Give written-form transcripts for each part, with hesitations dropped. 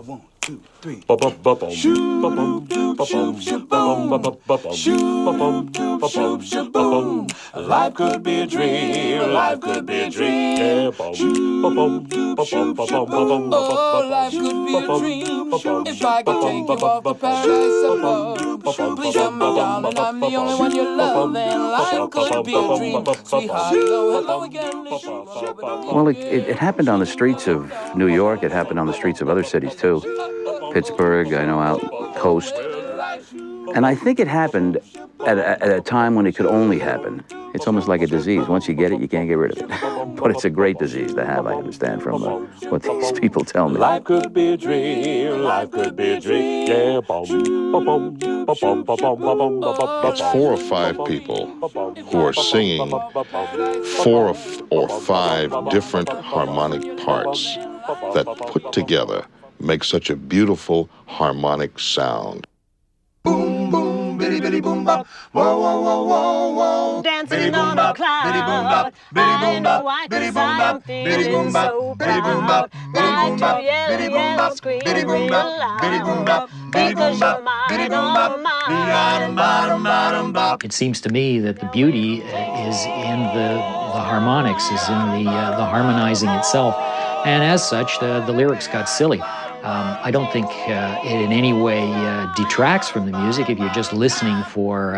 1, 2, 3. Life could be a dream. Life could be a dream. Oh, life could be a dream. If I could take you off the paradise above, please tell me, darling, I'm the only one you love, and life could be a dream. Sweetheart, hello again. Well, it happened on the streets of New York. It happened on the streets of other cities, too. Pittsburgh, I know, out coast. And I think it happened at a time when it could only happen. It's almost like a disease. Once you get it, you can't get rid of it. But it's a great disease to have, I understand, from what these people tell me. Life could be a dream. Life could be a dream. Yeah. It's 4 or 5 people who are singing 4 or 5 different harmonic parts that put together make such a beautiful harmonic sound. Boom, boom, bitty, bitty, boom, bop. Whoa, whoa, whoa, whoa, whoa. Dancing on a cloud. I know why, 'cause I'm feeling so proud. Like to yell, yell, scream real loud. Because you're mine, oh mine. It seems to me that the beauty is in the harmonics, is in the harmonizing itself. And as such, the lyrics got silly. I don't think it in any way detracts from the music if you're just listening for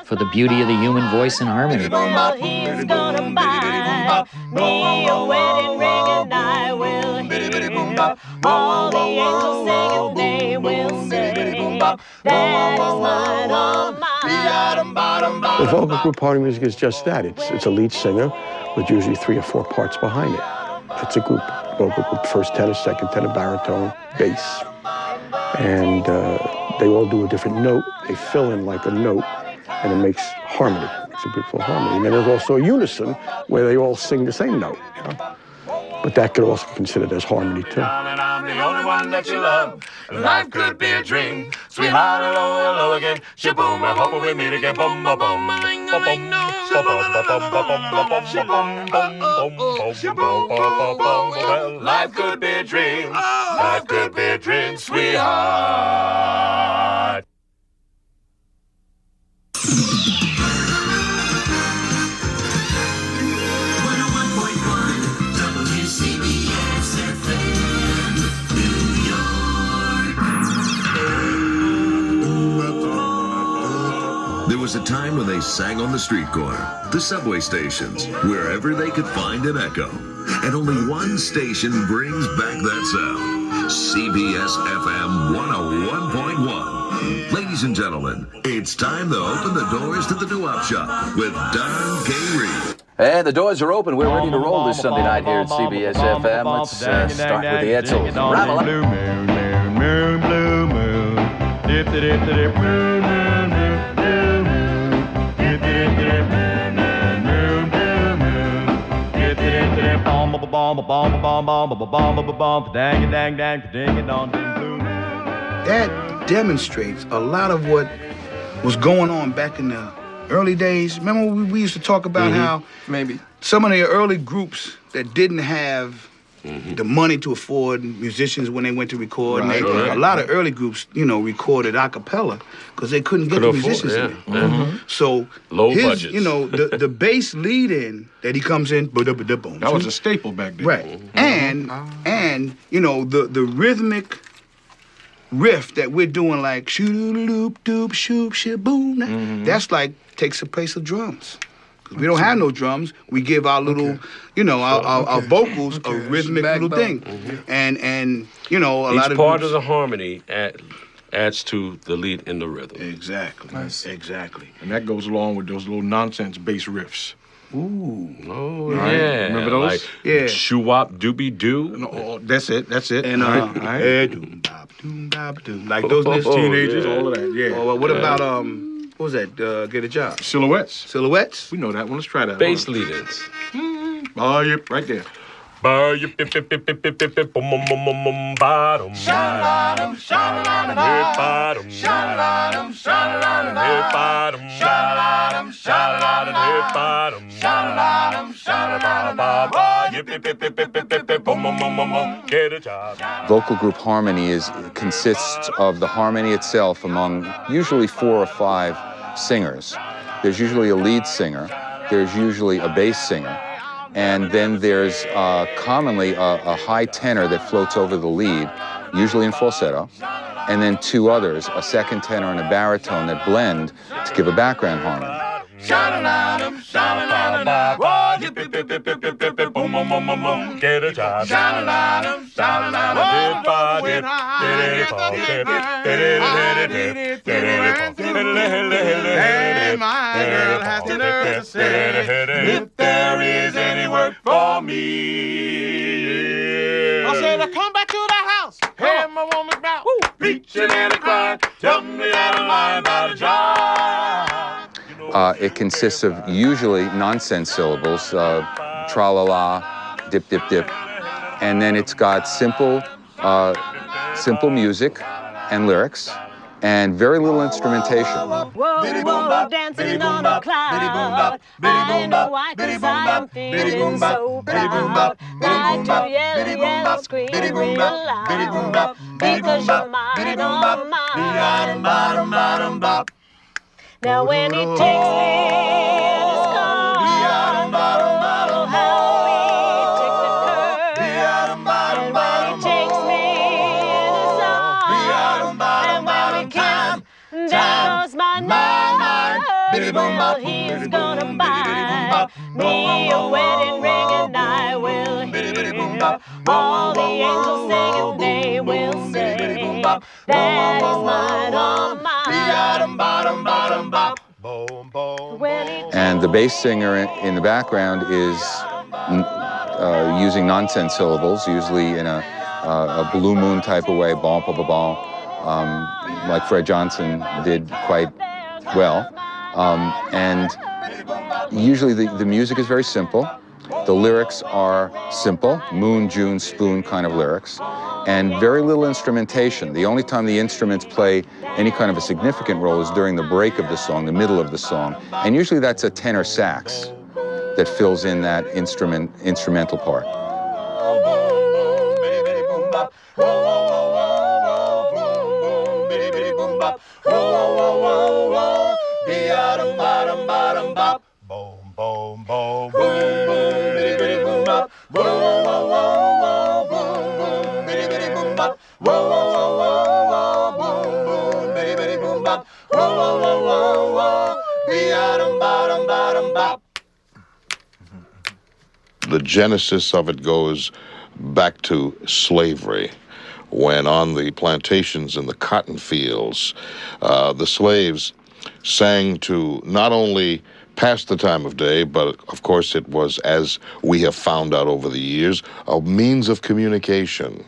the beauty of the human voice in harmony. Well, he's gonna buy me a wedding ring and I will hear all the angels singing, they will say, that is mine, oh mine. The vocal group party music is just that. It's a lead singer with usually 3 or 4 parts behind it. It's a group, vocal group, first tenor, second tenor, baritone, bass. And they all do a different note. They fill in like a note, and it makes harmony. It's a beautiful harmony. And then there's also a unison where they all sing the same note. You know? But that could also be considered as harmony, too. And I'm the only one that you love. Life could be a dream. Sweetheart, hello, hello again. Shaboom, I hope we meet again. Boom, boom, boom. Life could be a dream. Life could be a dream, sweetheart. There was a time when they sang on the street corner, the subway stations, wherever they could find an echo. And only one station brings back that sound. CBS FM 101.1. Ladies and gentlemen, it's time to open the doors to the Doowop shop with Don K. Reed. And the doors are open. We're ready to roll this Sunday night here at CBS FM. Let's start with the Edsels. Rabble. Blue moon, moon, moon, blue moon. Dip, dip, dip, dip, moon, moon, moon, blue moon. Dip, dip, dip, moon, moon, moon, blue moon. Dip, dip, dip, bomb, bomb, bomb, bomb, bomb, bomb, bomb, bomb, bomb, dang, dang, dang, ding, dong, ding, blue moon. That demonstrates a lot of what was going on back in the early days. Remember we used to talk about how maybe some of the early groups that didn't have the money to afford musicians when they went to record. Right, and right. A lot of early groups, recorded a cappella because they couldn't get the musicians in there. So low budgets. The bass lead in that he comes in. that was a staple back then. Right. And the rhythmic riff that we're doing, like shoo-doop doop shoop shaboom, that's like takes the place of drums. Because we don't have no drums, we give our little, our vocals a rhythmic little thing. And a lot of part groups, of the harmony adds to the lead in the rhythm. Exactly. Exactly. And that goes along with those little nonsense bass riffs. Ooh. Oh, Right. yeah. Remember those? Like Yeah. shoo-wop, doobie-doo. No, that's it. And doom bop doom, like those little teenagers, all of that. Yeah. Or what about what was that? Get a Job. Silhouettes. Silhouettes. We know that one. Let's try that. Bass lead-ins. Oh, yep, right there. Vocal group harmony consists of the harmony itself among usually 4 or 5 singers. There's usually a lead singer, there's usually a bass singer, and then there's commonly a high tenor that floats over the lead, usually in falsetto, and then 2 others, a second tenor and a baritone that blend to give a background harmony. Get a job. If there is any work for me, I said, I come back to the house, hand my woman's mouth, preaching and a crying, tell me out of line about a job. It consists of usually nonsense syllables, tra-la-la, dip, dip, dip, and then it's got simple music and lyrics, and very little instrumentation. Whoa, whoa, dancing on a cloud. I know why, 'cause I am feeling so proud. Like to yell, yell, scream real loud. Because you're mine, all mine. Now when he takes me in his car, oh, how we take the curve. And when he takes me in his arms, and when we kiss, there goes my nerve. Well, he's gonna buy me a wedding ring, and I will hear all the angels singing. They will say that is mine, all mine. And the bass singer in the background is using nonsense syllables, usually in a Blue Moon type of way, bon, ba, ba, bon, like Fred Johnson did quite well. And usually the music is very simple. The lyrics are simple, moon, June, spoon kind of lyrics, and very little instrumentation. The only time the instruments play any kind of a significant role is during the break of the song, the middle of the song, and usually that's a tenor sax that fills in that instrumental part. The genesis of it goes back to slavery, when on the plantations in the cotton fields, the slaves sang to not only pass the time of day, but of course it was, as we have found out over the years, a means of communication.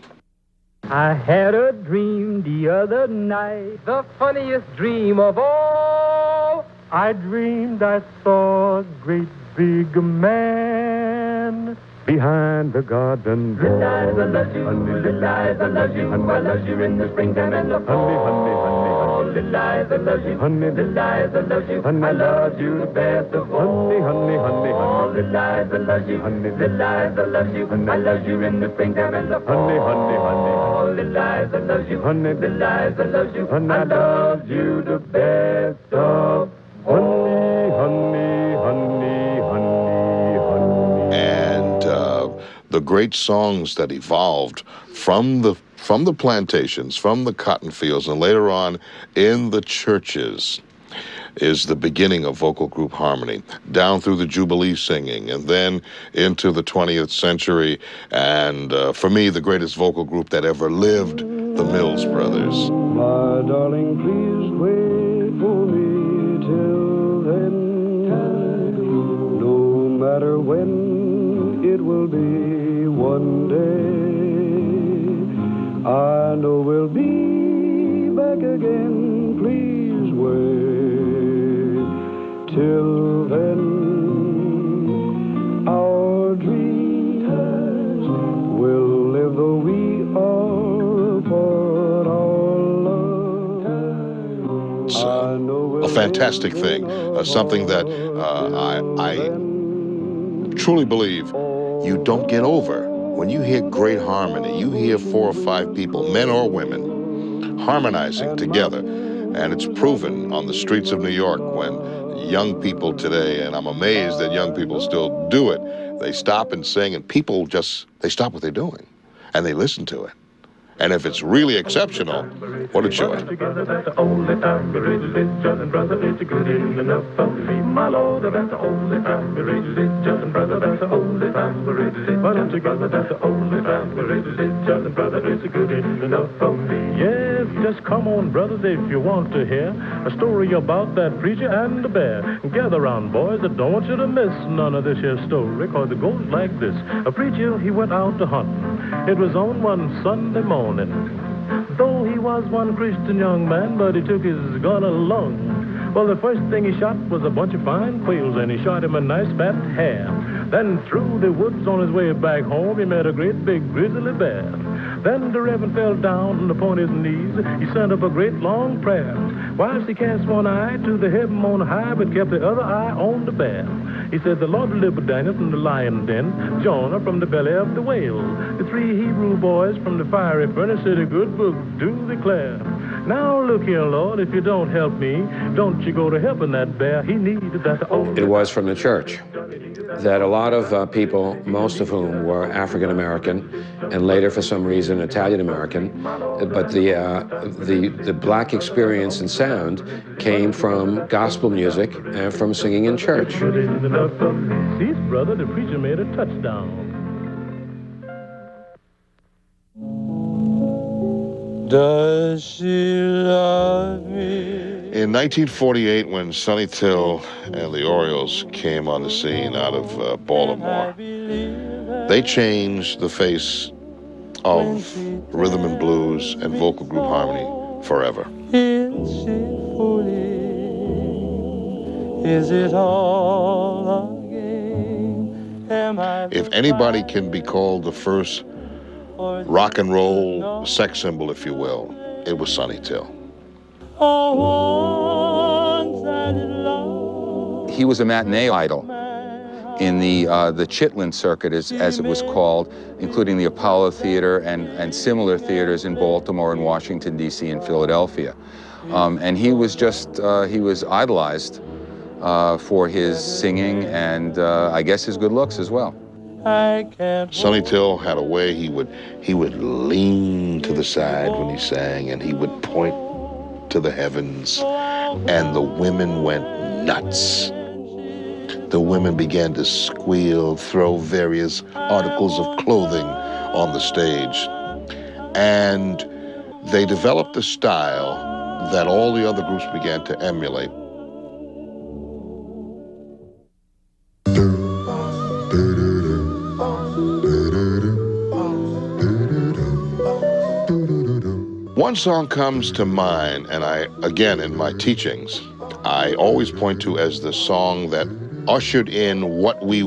I had a dream the other night, the funniest dream of all. I dreamed I saw a great big man behind the garden door. Little eyes, I love you, little eyes, I love you, I love you in the springtime and the fall. Honey, honey, honey, little eyes, I love you, honey, little eyes, I love you, I love you the best of all. Honey, honey, honey, honey, little eyes, I love you, honey, little eyes, I love you, I love you in the springtime and the fall. Honey, honey, honey, little eyes, I love you, honey, little eyes, I love you, I love you the best of all. Honey, honey, honey, honey. And the great songs that evolved from the plantations, from the cotton fields, and later on in the churches is the beginning of vocal group harmony, down through the Jubilee singing, and then into the 20th century, and for me, the greatest vocal group that ever lived, the Mills Brothers. My darling, please wait for me till then. No matter when it will be, one day I know we'll be back again. Please wait till then. Our dreams It's a fantastic thing, something that I truly believe you don't get over. When you hear great harmony, you hear 4 or 5 people, men or women, harmonizing together. And it's proven on the streets of New York when young people today, and I'm amazed that young people still do it, they stop and sing, and people just, they stop what they're doing, and they listen to it. And if it's really exceptional, what a joy. Yes, just come on, brothers, if you want to hear a story about that preacher and the bear. Gather round, boys, I don't want you to miss none of this here story, because it goes like this. A preacher, he went out to hunting. It was on one Sunday morning. Though he was one Christian young man, but he took his gun along. Well, the first thing he shot was a bunch of fine quails, and he shot him a nice fat hare. Then through the woods on his way back home, he met a great big grizzly bear. Then the Reverend fell down upon his knees. He sent up a great long prayer, whilst he cast one eye to the heaven on high, but kept the other eye on the bear. He said, the Lord delivered Daniel from the lion den, Jonah from the belly of the whale. The 3 Hebrew boys from the fiery furnace said, a good book do declare. Now look here, Lord, if you don't help me, don't you go to helping that bear. He needed that only. It was from the church that a lot of people, most of whom were African American, and later for some reason Italian American, but the black experience and sound came from gospel music and from singing in church. See, brother, the preacher made a touchdown. Does she love me? In 1948, when Sonny Till and the Orioles came on the scene out of Baltimore, they changed the face of rhythm and blues and vocal group harmony forever. Is she fooling? Is it all a game? Am I If anybody can be called the first rock and roll sex symbol, if you will, it was Sonny Till. He was a matinee idol in the Chitlin circuit, as it was called, including the Apollo Theater and similar theaters in Baltimore and Washington, D.C. and Philadelphia. And he was he was idolized for his singing and I guess his good looks as well. Sonny Till had a way he would lean to the side when he sang, and he would point to the heavens, and the women went nuts. The women began to squeal, throw various articles of clothing on the stage, and they developed a style that all the other groups began to emulate. One song comes to mind, and again, in my teachings, I always point to as the song that ushered in what we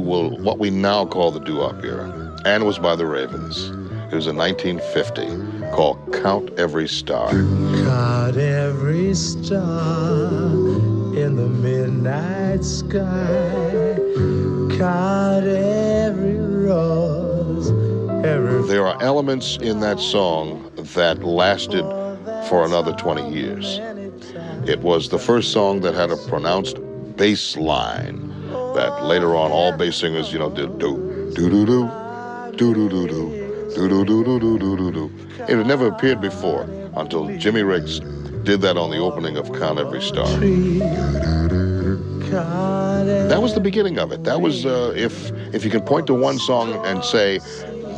now call the Doowop era, and it was by the Ravens. It was in 1950, called Count Every Star. Count every star in the midnight sky. Count every rose. There are elements in that song that lasted for another 20 years. It was the first song that had a pronounced bass line that later on all bass singers, did do-do-do-do, do-do-do-do, do-do-do-do-do-do-do. It had never appeared before until Jimmy Riggs did that on the opening of Count Every Star. That was the beginning of it. That was, if you can point to one song and say,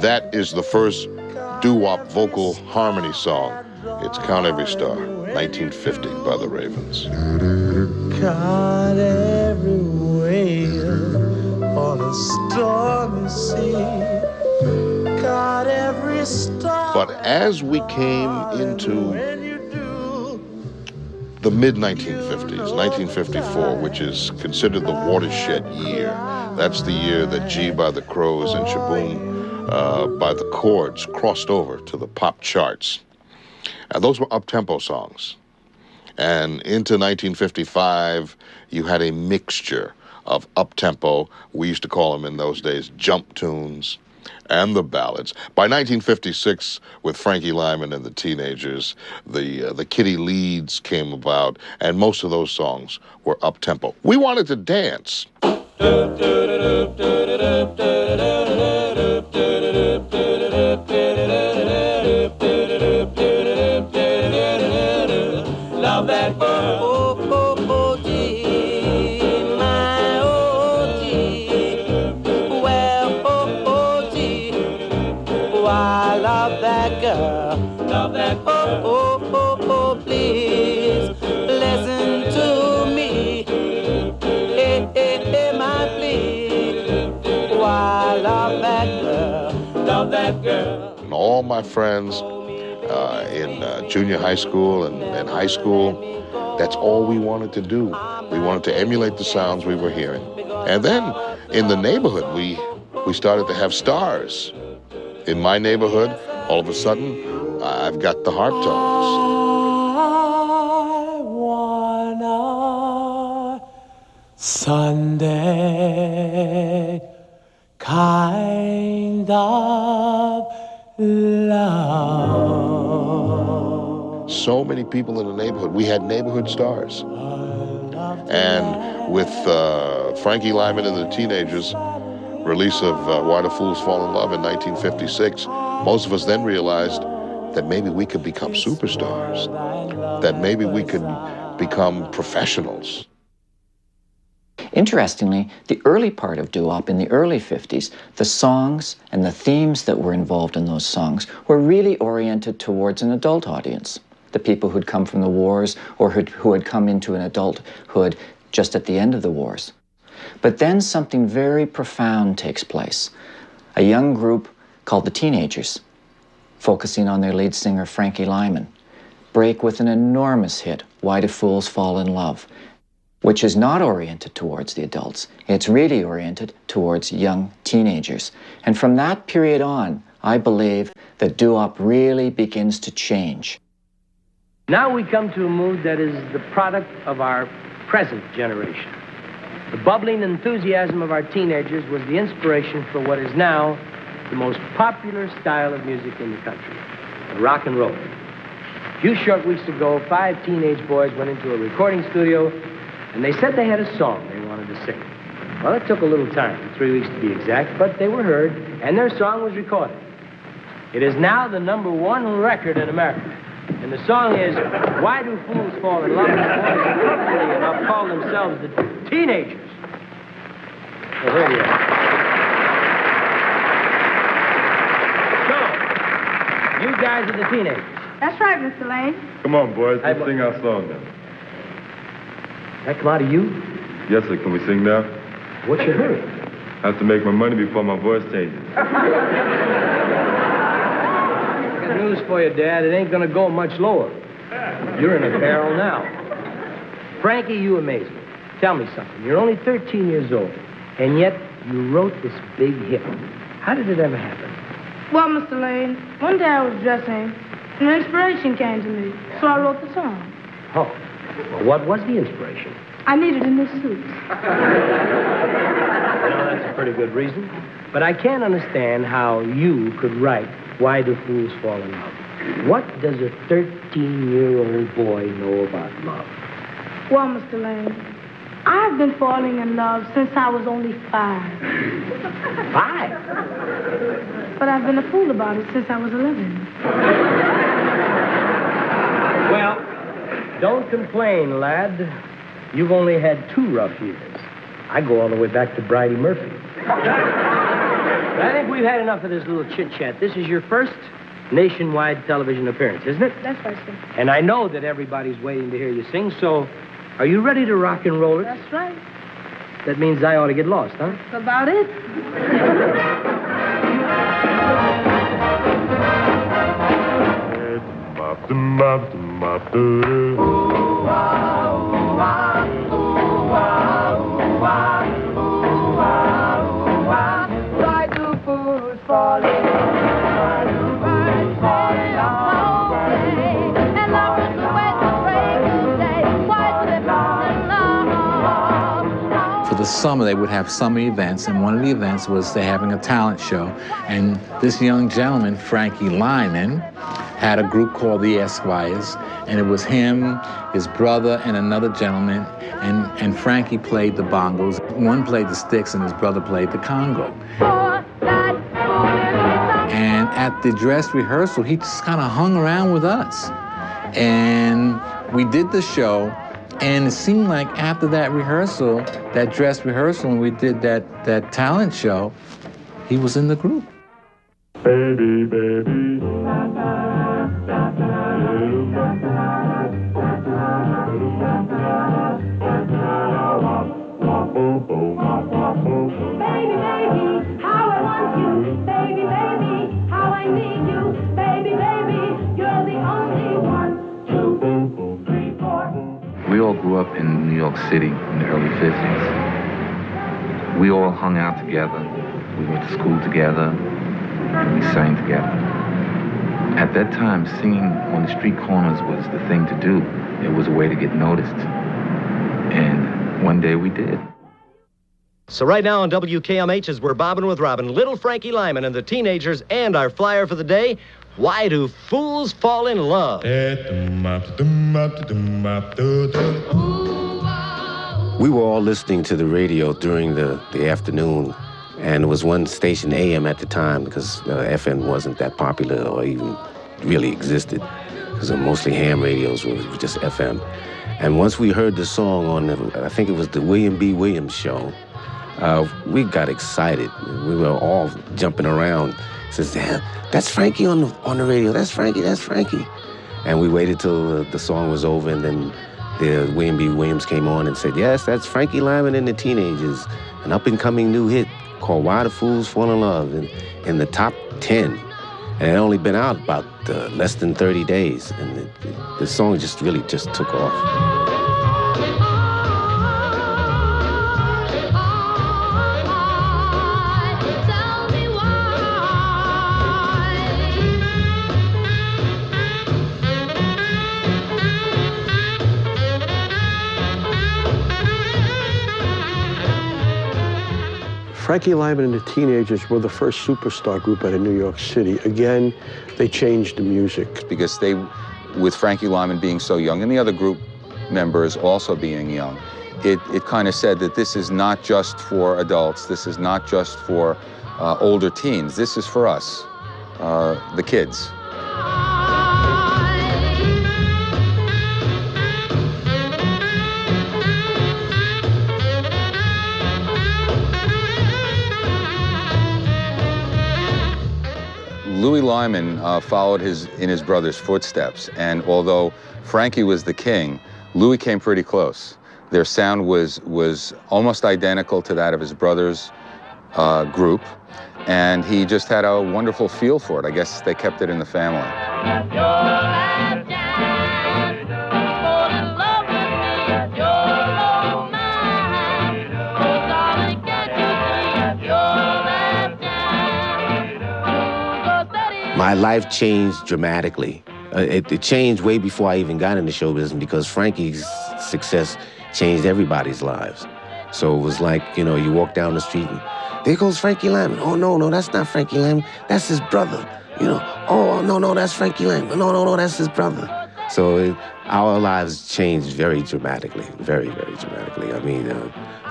that is the first doo-wop vocal harmony song, it's Count Every Star, 1950 by the Ravens. Count every wave on a stormy sea. Count every star. But as we came into the mid-1950s, 1954, which is considered the watershed year, that's the year that G by the Crows and Shaboom by the Chords crossed over to the pop charts. And those were up-tempo songs. And into 1955, you had a mixture of up-tempo, we used to call them in those days jump tunes, and the ballads. By 1956, with Frankie Lymon and the Teenagers, the Kitty Leads came about, and most of those songs were up-tempo. We wanted to dance. Love that girl. Oh, oh, oh, gee, my oh, gee. Well, oh, oh, gee. Oh, I love that girl. Love that girl. Oh, oh, oh, oh, please listen to me. Hey, hey, hey, my plea. Oh, I love that girl. Love that girl. And all my friends in junior high school and high school, that's all we wanted to do. We wanted to emulate the sounds we were hearing. And then in the neighborhood, we started to have stars. In my neighborhood, all of a sudden, I've got the Heart Tones. I wanna Sunday kind of love. So many people in the neighborhood. We had neighborhood stars. And with Frankie Lymon and the Teenagers, release of Why Do Fools Fall in Love in 1956, most of us then realized that maybe we could become superstars, that maybe we could become professionals. Interestingly, the early part of doo-wop in the early 50s, the songs and the themes that were involved in those songs were really oriented towards an adult audience, the people who'd come from the wars or who had come into an adulthood just at the end of the wars. But then something very profound takes place. A young group called the Teenagers, focusing on their lead singer Frankie Lymon, break with an enormous hit, Why Do Fools Fall in Love, which is not oriented towards the adults. It's really oriented towards young teenagers. And from that period on, I believe that doo-wop really begins to change. Now we come to a mood that is the product of our present generation. The bubbling enthusiasm of our teenagers was the inspiration for what is now the most popular style of music in the country, rock and roll. A few short weeks ago, 5 teenage boys went into a recording studio and they said they had a song they wanted to sing. Well, it took a little time, 3 weeks to be exact, but they were heard and their song was recorded. It is now the #1 record in America. And the song is, Why Do Fools Fall in Love? And the boys, appropriately enough, call themselves the Teenagers. So here you are. So, you guys are the Teenagers. That's right, Mr. Lane. Come on, boys. Let's sing our song now. That come out of you? Yes, sir. Can we sing now? What's your hurry? I have to make my money before my voice changes. Good news for you, Dad. It ain't gonna go much lower. You're in a barrel now. Frankie, you amaze me. Tell me something. You're only 13 years old, and yet you wrote this big hit. How did it ever happen? Well, Mr. Lane, one day I was dressing, and inspiration came to me, so I wrote the song. Oh. Well, what was the inspiration? I needed a new suit. Well, that's a pretty good reason. But I can't understand how you could write Why Do Fools Fall in Love? What does a 13-year-old boy know about love? Well, Mr. Lane, I've been falling in love since I was only 5. 5? But I've been a fool about it since I was 11. Well, don't complain, lad. You've only had 2 rough years. I go all the way back to Bridie Murphy. I think we've had enough of this little chit-chat. This is your first nationwide television appearance, isn't it? That's right, sir. And I know that everybody's waiting to hear you sing, so are you ready to rock and roll it? That's right. That means I ought to get lost, huh? That's about it. Why do fools fall in love? Why do fools fall in love? And love is the way to break the day. for the summer, they would have summer events, and one of the events was they're having a talent show. And this young gentleman, Frankie Lymon, had a group called the Esquires, and it was him, his brother, and another gentleman, and Frankie played the bongos. One played the sticks, and his brother played the congo. And at the dress rehearsal, he just kind of hung around with us. And we did the show, and it seemed like after that rehearsal, that dress rehearsal, and we did that talent show, he was in the group. Baby, baby. We all grew up in New York City in the early 50s. We all hung out together. We went to school together, and we sang together. At that time, singing on the street corners was the thing to do. It was a way to get noticed. And one day we did. So right now on WKMH, as we're bobbing with Robin, little Frankie Lymon and the Teenagers, and our flyer for the day, Why Do Fools Fall in Love? We were all listening to the radio during the afternoon, and it was one station, AM at the time, because FM wasn't that popular or even really existed, because mostly ham radios were just FM. And once we heard the song on, I think it was the William B. Williams show, we got excited. We were all jumping around. Says, damn, that's Frankie on the radio. That's Frankie, that's Frankie. And we waited till the song was over, and then the William B. Williams came on and said, yes, that's Frankie Lymon and the Teenagers, an up-and-coming new hit called Why Do Fools Fall in Love, in the top 10. And it had only been out about less than 30 days, and the song really took off. Frankie Lymon and the Teenagers were the first superstar group out of New York City. Again, they changed the music. Because they, with Frankie Lymon being so young and the other group members also being young, it kind of said that this is not just for adults, this is not just for older teens, this is for us, the kids. Louis Lymon followed in his brother's footsteps, and although Frankie was the king, Louis came pretty close. Their sound was almost identical to that of his brother's group, and he just had a wonderful feel for it. I guess they kept it in the family. My life changed dramatically. It changed way before I even got into show business, because Frankie's success changed everybody's lives. So it was like, you walk down the street and there goes Frankie Lymon. Oh, no, that's not Frankie Lymon. That's his brother. Oh, no, that's Frankie Lymon. No, that's his brother. So our lives changed very dramatically, very, very dramatically. I mean,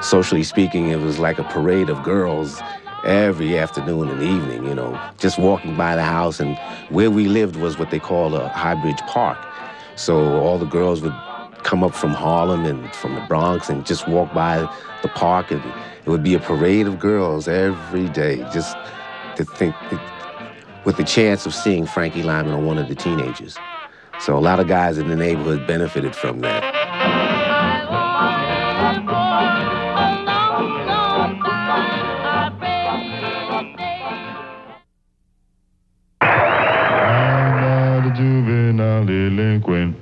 socially speaking, it was like a parade of girls every afternoon and evening, just walking by the house. And where we lived was what they call a High Bridge Park. So all the girls would come up from Harlem and from the Bronx and just walk by the park, and it would be a parade of girls every day, just to think, with the chance of seeing Frankie Lymon or one of the Teenagers. So a lot of guys in the neighborhood benefited from that. Juvenile delinquent.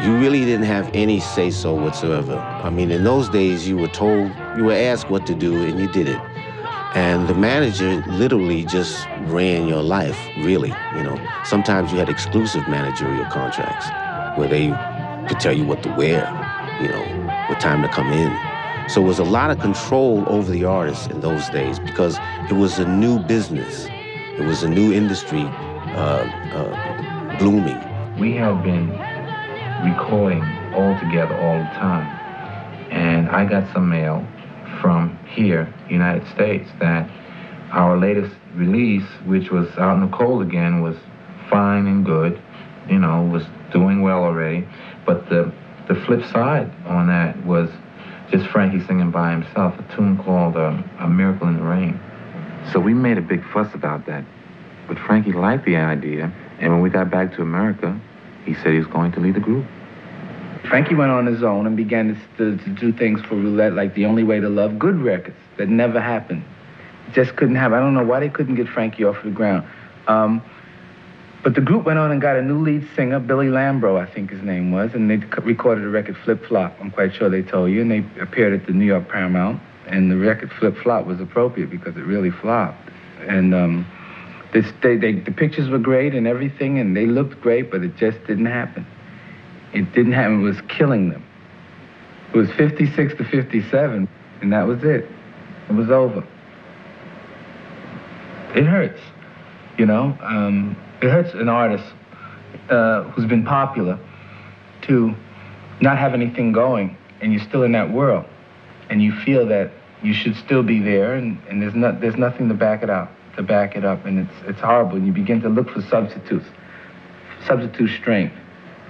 you really didn't have any say-so whatsoever. I mean, in those days, you were asked what to do, and you did it. And the manager literally just ran your life, really, you know. Sometimes you had exclusive managerial contracts where they could tell you what to wear, you know, what time to come in. So it was a lot of control over the artists in those days because it was a new business. It was a new industry blooming. We had been recording all together all the time. And I got some mail from here, United States, that our latest release, which was Out in the Cold Again, was fine and good, you know, was doing well already. But the flip side on that was just Frankie singing by himself, a tune called A Miracle in the Rain. So we made a big fuss about that. But Frankie liked the idea, and when we got back to America, he said he was going to lead the group. Frankie went on his own and began to do things for Roulette, like The Only Way to Love, good records that never happened. It just couldn't happen. I don't know why they couldn't get Frankie off the ground. But the group went on and got a new lead singer, Billy Lambro, I think his name was, and they recorded a record, Flip Flop, I'm quite sure they told you, and they appeared at the New York Paramount, and the record Flip Flop was appropriate because it really flopped. And the pictures were great and everything, and they looked great, but it just didn't happen. It didn't happen. It was killing them. It was 56 to 57, and that was it. It was over. It hurts, you know? It hurts an artist who's been popular to not have anything going, and you're still in that world, and you feel that you should still be there, and there's nothing to back it up, and it's horrible. And you begin to look for substitute strength.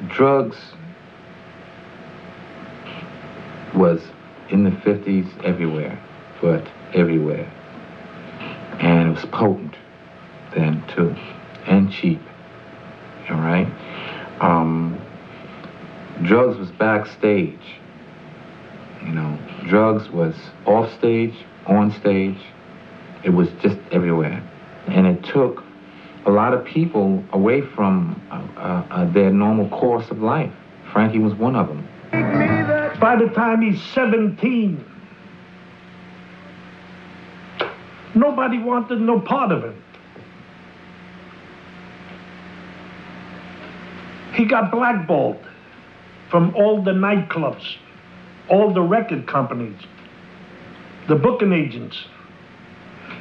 Drugs was in the 50s everywhere, but everywhere. And it was potent then too, and cheap, all right? Drugs was backstage, you know. Drugs was off stage, on stage. It was just everywhere. And it took a lot of people away from their normal course of life. Frankie was one of them. By the time he's 17, nobody wanted no part of him. He got blackballed from all the nightclubs, all the record companies, the booking agents.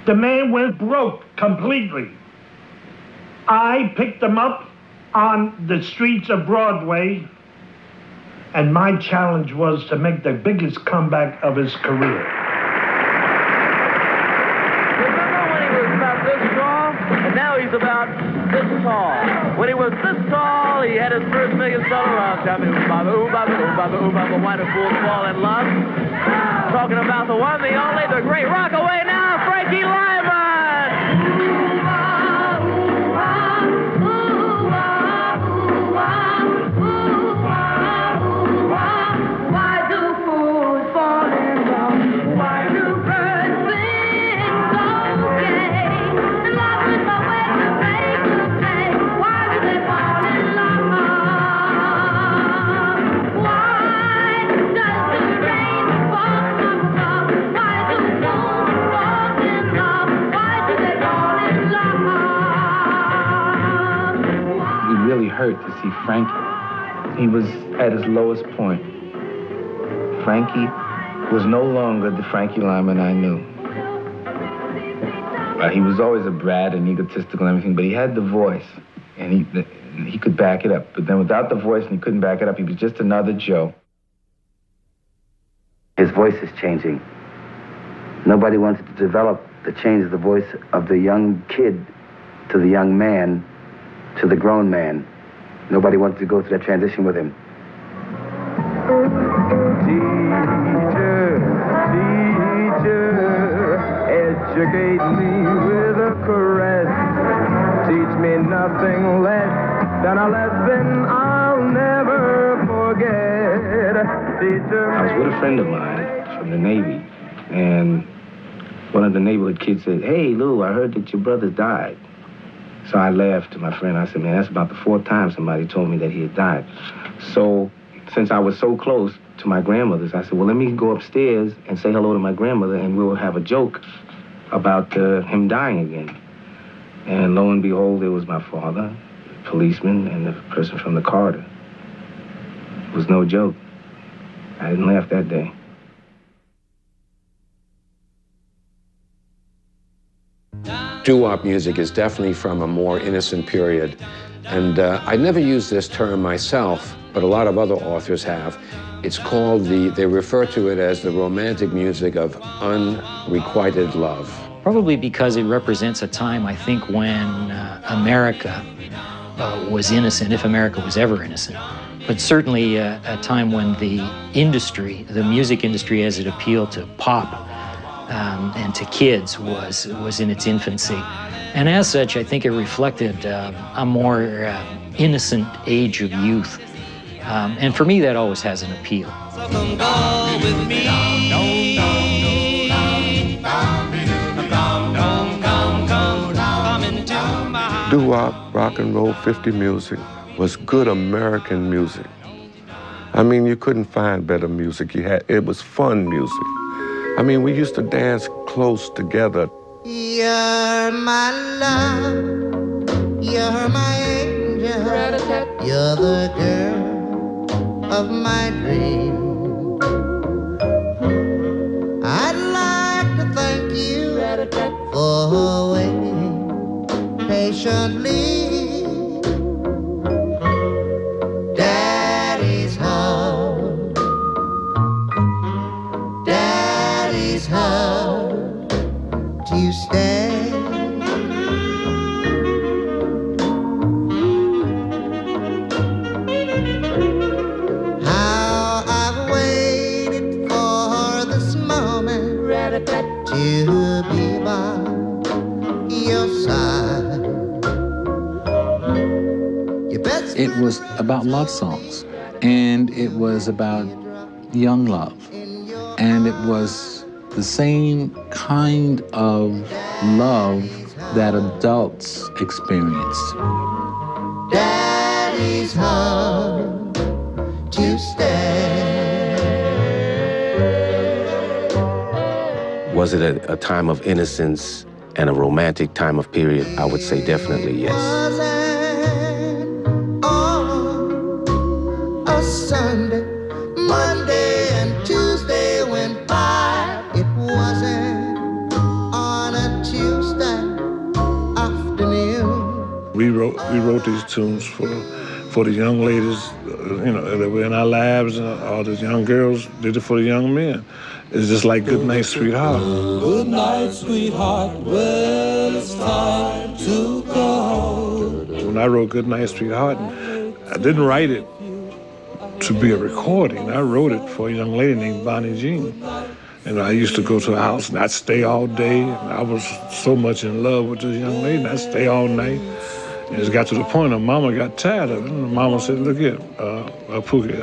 The man went broke completely. I picked him up on the streets of Broadway, and my challenge was to make the biggest comeback of his career. Remember when he was about this tall, and now he's about this tall. When he was this tall, he had his first $1 million round time. Ooh, baba, ooh, baba, ooh, baba, ooh, baba, why do fools fall in love? Talking about the one, the only, the great Rockaway now, Frankie Lymon! Hurt to see Frankie. He was at his lowest point. Frankie was no longer the Frankie Lymon I knew. He was always a brat and egotistical and everything, but he had the voice, and he could back it up. But then without the voice and he couldn't back it up, he was just another Joe. His voice is changing. Nobody wanted to develop the change of the voice of the young kid to the young man to the grown man. Nobody wanted to go through that transition with him. Teacher, educate me with a caress. Teach me nothing less than a lesson I'll never forget. Teacher, I was with a friend of mine from the Navy, and one of the neighborhood kids said, "Hey, Lou, I heard that your brother died." So I laughed to my friend. I said, "Man, that's about the 4th time somebody told me that he had died." So since I was so close to my grandmother's, I said, well, let me go upstairs and say hello to my grandmother, and we'll have a joke about him dying again. And lo and behold, it was my father, the policeman, and the person from the corridor. It was no joke. I didn't laugh that day. Doo-Wop music is definitely from a more innocent period. And I never use this term myself, but a lot of other authors have. It's called they refer to it as the romantic music of unrequited love. Probably because it represents a time, I think, when America was innocent, if America was ever innocent. But certainly a time when the industry, the music industry as it appealed to pop and to kids was in its infancy. And as such, I think it reflected a more innocent age of youth. And for me, that always has an appeal. So come go with me. Come into my Doo-Wop, rock and roll 50 music was good American music. I mean, you couldn't find better music. It was fun music. I mean, we used to dance close together. You're my love, you're my angel, you're the girl of my dream. I'd like to thank you for waiting patiently. Daddy's home, Daddy's home to stay. How I've waited for this moment to be by your side. It was about love songs, and it was about young love, and it was the same kind of love that adults experienced. Daddy's home to stay. Was it a time of innocence and a romantic time of period? I would say definitely yes. A Sunday, Monday, and Tuesday went by. It wasn't on a Tuesday afternoon. We wrote these tunes for the young ladies, that were in our labs, and all the young girls did it for the young men. It's just like Good Night, Sweetheart. Good night, sweetheart. Well, it's time to go. When I wrote Good Night, Sweetheart, I didn't write it to be a recording. I wrote it for a young lady named Bonnie Jean. And I used to go to her house and I'd stay all day. And I was so much in love with this young lady, and I'd stay all night. And it got to the point her mama got tired of it. And mama said, look here, Pookie,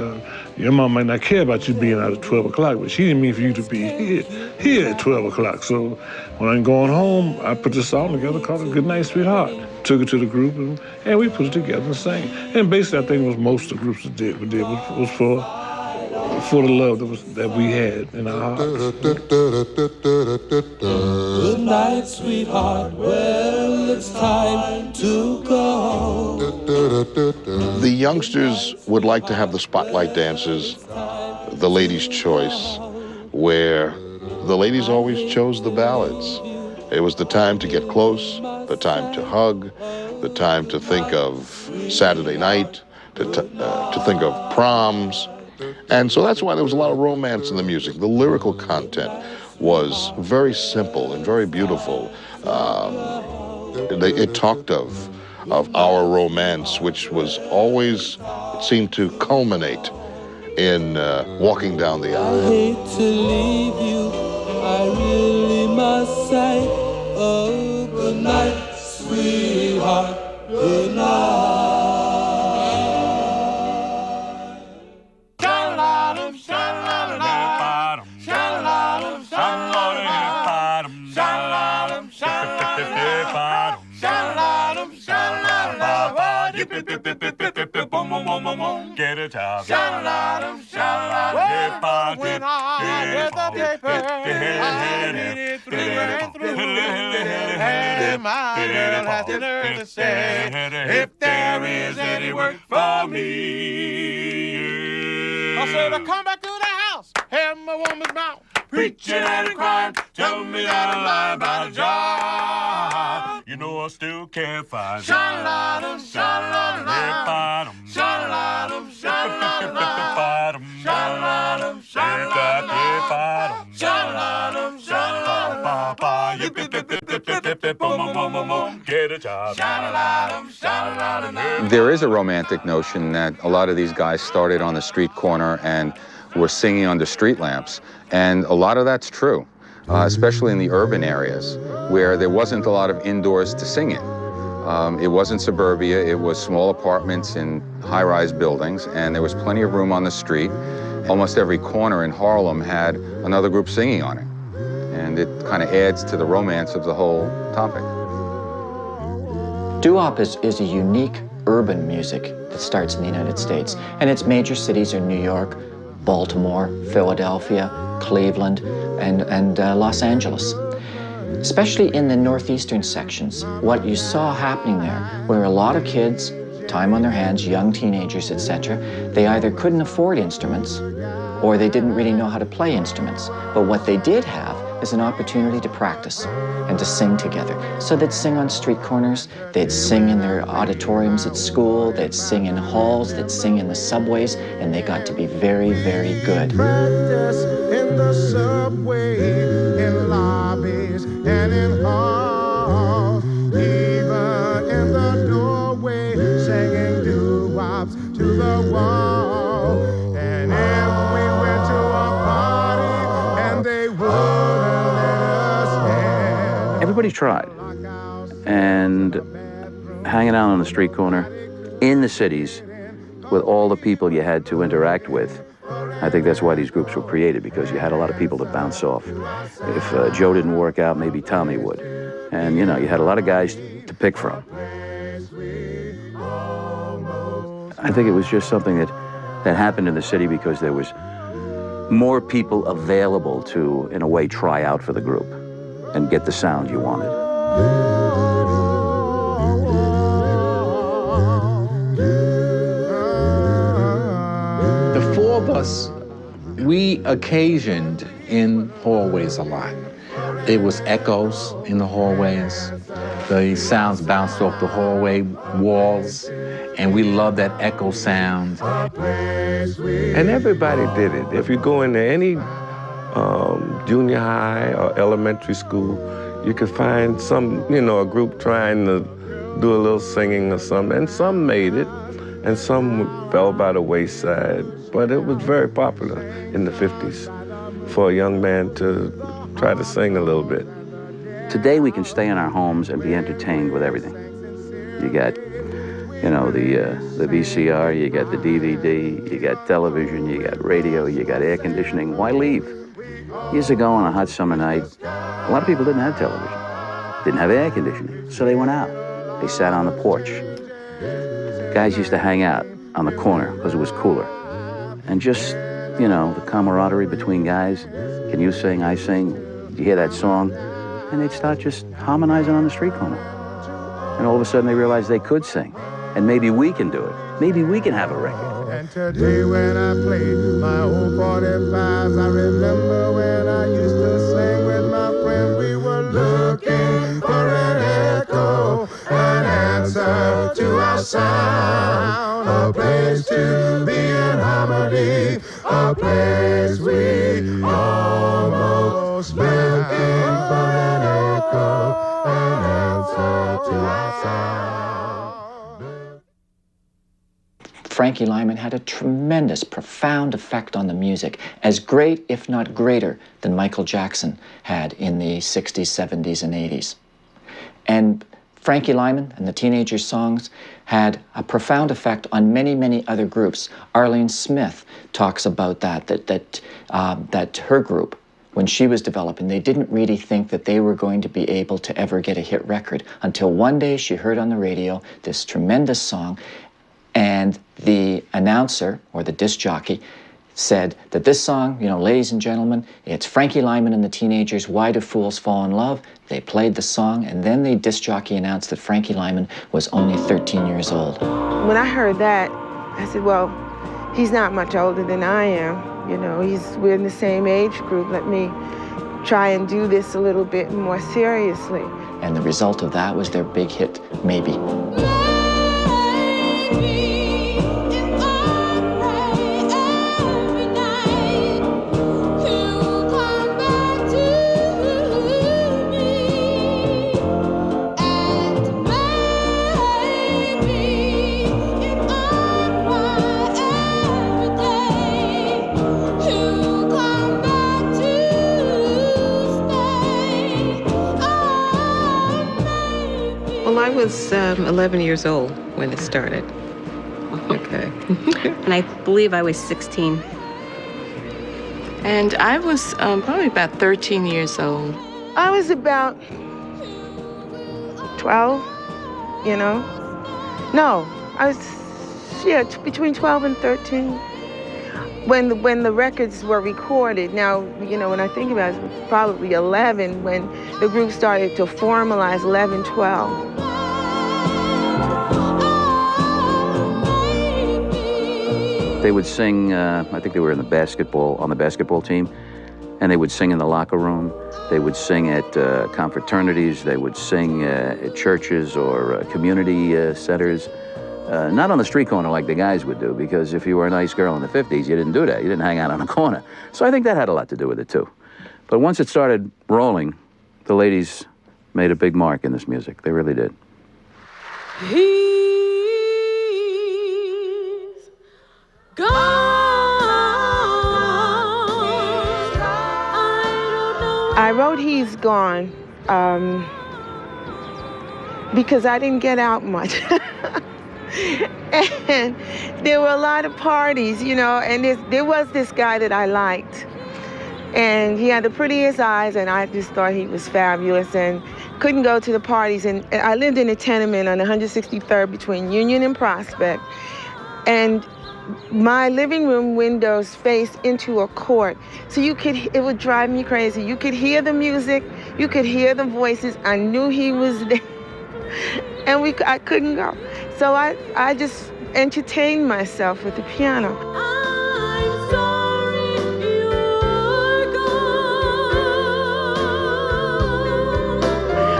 your mama might not care about you being out at 12 o'clock, but she didn't mean for you to be here at 12 o'clock. So when I'm going home, I put this song together called Good Night, Sweetheart. Took it to the group, and we put it together and sang. And basically, I think it was most of the groups that did was for the love that we had in our hearts. Good night, sweetheart. Well, it's time to go. The youngsters would like to have the spotlight dances, the ladies' choice, where the ladies always chose the ballads. It was the time to get close, the time to hug, the time to think of Saturday night, to think of proms. And so that's why there was a lot of romance in the music. The lyrical content was very simple and very beautiful. It talked of our romance, which was always, it seemed to culminate in walking down the aisle. I hate to leave you, I really must say, oh, good night, sweetheart, good night. Get a job. Sha-la-la-dum, sha-la-la-dum. Well, when I read the paper, I read it through and through. And my girl has the nerve to say, if there is any work for me. I said, I come back to the house, have my woman's mouth, preaching and crying, tell me that I'm lying about a job. You know I still can't find Sha-la-dum, sha-la-la-dum, sha-la-dum, sha-la-la-dum, sha-la-dum, sha-la-la-dum, sha-la-dum, sha-la-la-dum, get a job. Sha-la-la-dum, sha-la-la-dum. There is a romantic notion that a lot of these guys started on the street corner and were singing under street lamps, and a lot of that's true, especially in the urban areas where there wasn't a lot of indoors to sing in. It wasn't suburbia, it was small apartments in high-rise buildings, and there was plenty of room on the street. Almost every corner in Harlem had another group singing on it, and it kind of adds to the romance of the whole topic. Doowop is a unique urban music that starts in the United States, and its major cities are New York, Baltimore, Philadelphia, Cleveland, and Los Angeles. Especially in the northeastern sections, what you saw happening there were a lot of kids, time on their hands, young teenagers, etc. They either couldn't afford instruments or they didn't really know how to play instruments. But what they did have is an opportunity to practice and to sing together. So they'd sing on street corners, they'd sing in their auditoriums at school, they'd sing in halls, they'd sing in the subways, and they got to be very, very good. Practice in the subway, in lobbies, and in halls, even in the doorway, singing doo-wops to the wall. And if we went to a party and they wouldn't let us in. Everybody tried. And hanging out on the street corner in the cities with all the people you had to interact with, I think that's why these groups were created, because you had a lot of people to bounce off. If Joe didn't work out, maybe Tommy would. And, you know, you had a lot of guys to pick from. I think it was just something that happened in the city because there was more people available to, in a way, try out for the group and get the sound you wanted. The four of us, we occasioned in hallways a lot. It was echoes in the hallways. The sounds bounced off the hallway walls, and we loved that echo sound. And everybody did it. If you go into any junior high or elementary school, you could find some, a group trying to do a little singing or something. And some made it, and some fell by the wayside. But it was very popular in the 50s for a young man to try to sing a little bit. Today we can stay in our homes and be entertained with everything. You got, the VCR, you got the DVD, you got television, you got radio, you got air conditioning. Why leave? Years ago on a hot summer night, a lot of people didn't have television, didn't have air conditioning, so they went out. They sat on the porch. Guys used to hang out on the corner because it was cooler. And just, the camaraderie between guys. Can you sing? I sing. You hear that song? And they'd start just harmonizing on the street corner. And all of a sudden they realized they could sing. And maybe we can do it. Maybe we can have a record. And today when I play my old 45s, I remember when I used to sing with my friend. We were looking for an echo, an answer to our sound, a place to be in harmony, a place we almost looking for an echo, an answer to our sound. Frankie Lymon had a tremendous, profound effect on the music, as great, if not greater, than Michael Jackson had in the 60s, 70s, and 80s. And Frankie Lymon and the Teenagers' songs had a profound effect on many, many other groups. Arlene Smith talks about that her group, when she was developing, they didn't really think that they were going to be able to ever get a hit record until one day she heard on the radio this tremendous song, And the announcer, or the disc jockey, said that this song, you know, ladies and gentlemen, it's Frankie Lymon and the Teenagers, Why Do Fools Fall in Love? They played the song, and then the disc jockey announced that Frankie Lymon was only 13 years old. When I heard that, I said, well, he's not much older than I am. You know, we're in the same age group. Let me try and do this a little bit more seriously. And the result of that was their big hit, Maybe. I was 11 years old when it started. Okay. And I believe I was 16. And I was probably about 13 years old. I was about 12, you know. No, I was, between 12 and 13. When the records were recorded. Now, you know, when I think about it, it was probably 11 when the group started to formalize, 11, 12. They would sing, I think they were on the basketball team, and they would sing in the locker room. They would sing at confraternities. They would sing at churches or community centers. Not on the street corner like the guys would do, because if you were a nice girl in the 50s, you didn't do that. You didn't hang out on a corner. So I think that had a lot to do with it, too. But once it started rolling, the ladies made a big mark in this music. They really did. I wrote He's Gone because I didn't get out much. And there were a lot of parties, you know, and there was this guy that I liked. And he had the prettiest eyes, and I just thought he was fabulous, and couldn't go to the parties. And I lived in a tenement on 163rd between Union and Prospect. And my living room windows faced into a court. So it would drive me crazy. You could hear the music, you could hear the voices. I knew he was there. And I couldn't go. So I just entertained myself with the piano.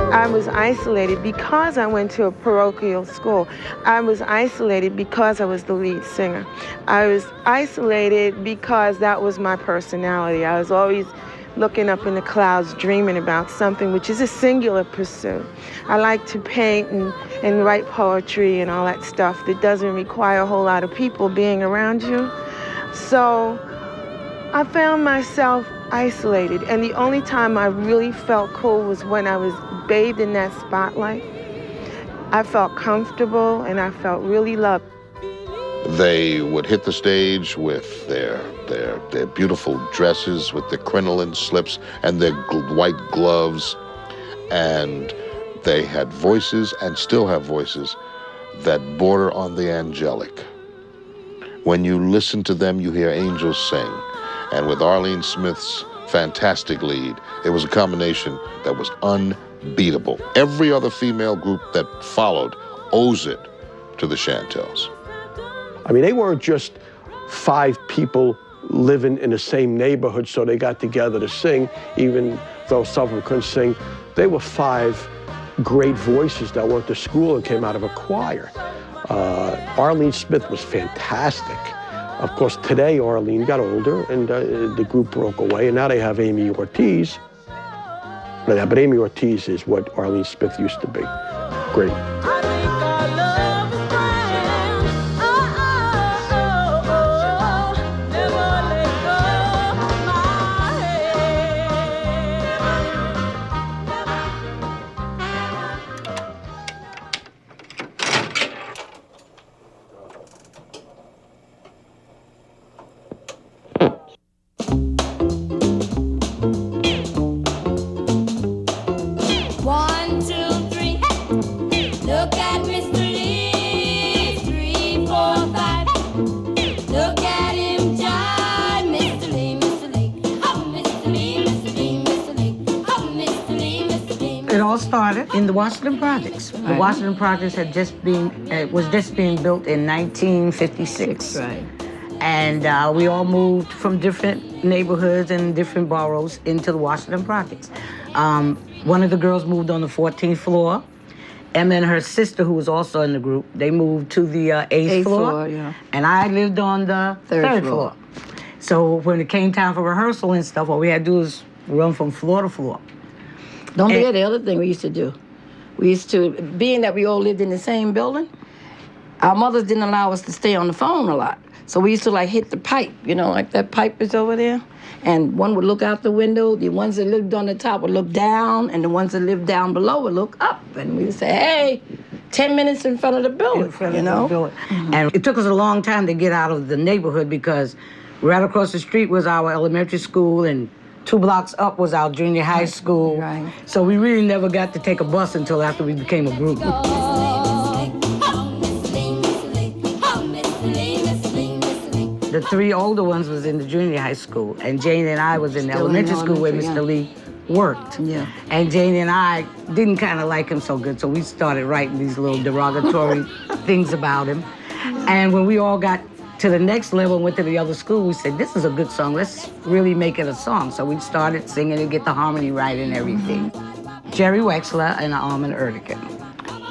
I was isolated because I went to a parochial school. I was isolated because I was the lead singer. I was isolated because that was my personality. I was always looking up in the clouds, dreaming about something, which is a singular pursuit. I like to paint and write poetry and all that stuff that doesn't require a whole lot of people being around you. So I found myself isolated, and the only time I really felt cool was when I was bathed in that spotlight. I felt comfortable and I felt really loved. They would hit the stage with their beautiful dresses, with the crinoline slips and their white gloves, and they had voices and still have voices that border on the angelic. When you listen to them, you hear angels sing. And with Arlene Smith's fantastic lead, it was a combination that was unbeatable. Every other female group that followed owes it to the Chantels. I mean, they weren't just 5 people living in the same neighborhood, so they got together to sing, even though some of them couldn't sing. They were 5 great voices that went to school and came out of a choir. Arlene Smith was fantastic. Of course, today Arlene got older and the group broke away, and now they have Amy Ortiz. But Amy Ortiz is what Arlene Smith used to be. Great. Look at me. started in the Washington Projects. The Washington Projects had was just being built in 1956. Right. And we all moved from different neighborhoods and different boroughs into the Washington Projects. One of the girls moved on the 14th floor. And then her sister, who was also in the group, they moved to the 8th floor. Yeah. And I lived on the third floor. So when it came time for rehearsal and stuff, all we had to do was run from floor to floor. Don't forget the other thing we used to do. We used to, being that we all lived in the same building, our mothers didn't allow us to stay on the phone a lot. So we used to like hit the pipe, you know, like that pipe is over there. And one would look out the window, the ones that lived on the top would look down, and the ones that lived down below would look up. And we'd say, hey, 10 minutes in front of the building, you know? Mm-hmm. And it took us a long time to get out of the neighborhood because right across the street was our elementary school, and 2 blocks up was our junior high school. Right. So we really never got to take a bus until after we became a group. The 3 older ones was in the junior high school, and Jane and I was in the elementary school where Mr. Lee worked. Yeah. And Jane and I didn't kind of like him so good, so we started writing these little derogatory things about him. And when we all got to the next level and went to the other school, we said, this is a good song, let's really make it a song. So we started singing and get the harmony right and everything. Jerry Wexler and Armin Erdogan.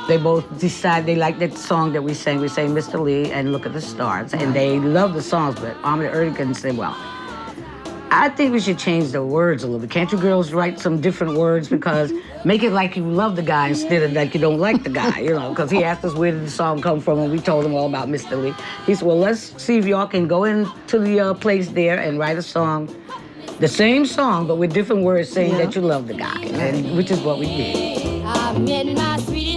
They both decided they liked that song that we sang. We sang Mr. Lee and Look at the Stars. And they loved the songs, but Armin Erdogan said, well, I think we should change the words a little bit. Can't you girls write some different words? Because make it like you love the guy instead of like you don't like the guy, you know? Because he asked us where did the song come from, and we told him all about Mr. Lee. He said, well, let's see if y'all can go into the place there and write a song, the same song, but with different words saying that you love the guy, and which is what we did. I met my sweetie.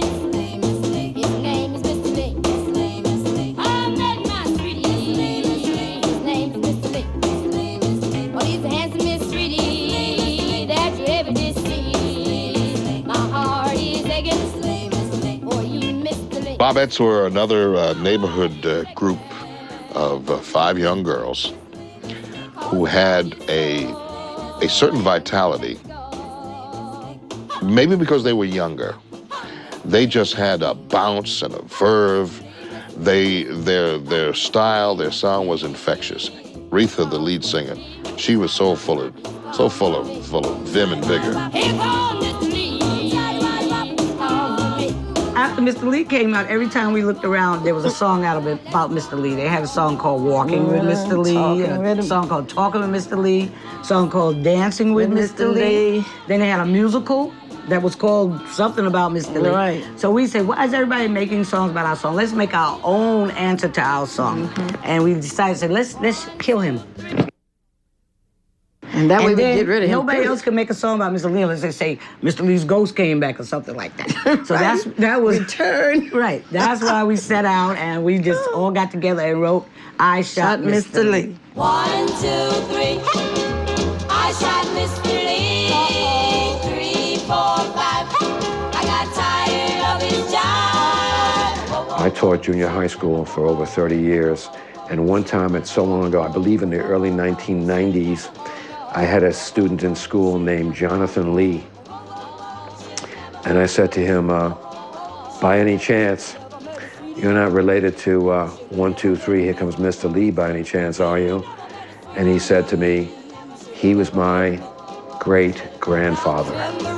Bobettes were another neighborhood group of 5 young girls who had a certain vitality. Maybe because they were younger. They just had a bounce and a verve. Their style, their sound was infectious. Retha, the lead singer, she was so full of vim and vigor. After Mr. Lee came out, every time we looked around, there was a song out of it about Mr. Lee. They had a song called Walking with Mr. Lee, a song called Talking with Mr. Lee, a song called Dancing with Mr. Lee. Then they had a musical that was called something about Mr. Lee. Right. So we said, why is everybody making songs about our song? Let's make our own answer to our song. Mm-hmm. And we decided, let's kill him. And that way we get rid of him. Nobody else could make a song about Mr. Lee unless they say Mr. Lee's ghost came back or something like that. So that was Return. Right. That's why we set out and we just all got together and wrote I Shot Mr. Lee. 1, 2, 3. I shot Mr. Lee. 3, 4, 5. I got tired of his job. I taught junior high school for over 30 years. And one time, it's so long ago, I believe in the early 1990s, I had a student in school named Jonathan Lee. And I said to him, by any chance, you're not related to 1, 2, 3, here comes Mr. Lee by any chance, are you? And he said to me, he was my great-grandfather.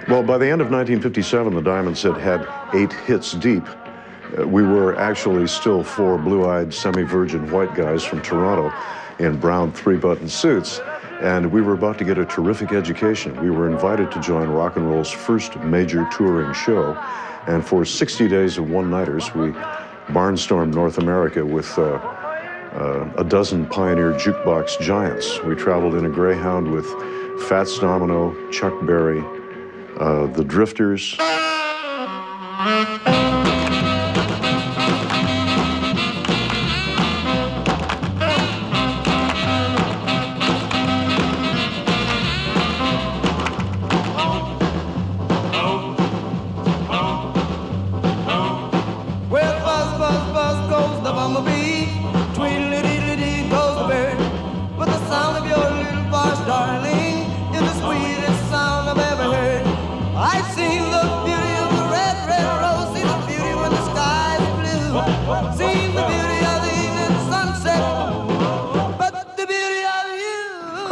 Well, by the end of 1957, the Diamonds had 8 hits deep. We were actually still 4 blue-eyed, semi-virgin white guys from Toronto in brown 3-button suits, and we were about to get a terrific education. We were invited to join rock and roll's first major touring show, and for 60 days of one-nighters, we barnstormed North America with a dozen Pioneer Jukebox giants. We traveled in a Greyhound with Fats Domino, Chuck Berry, the Drifters,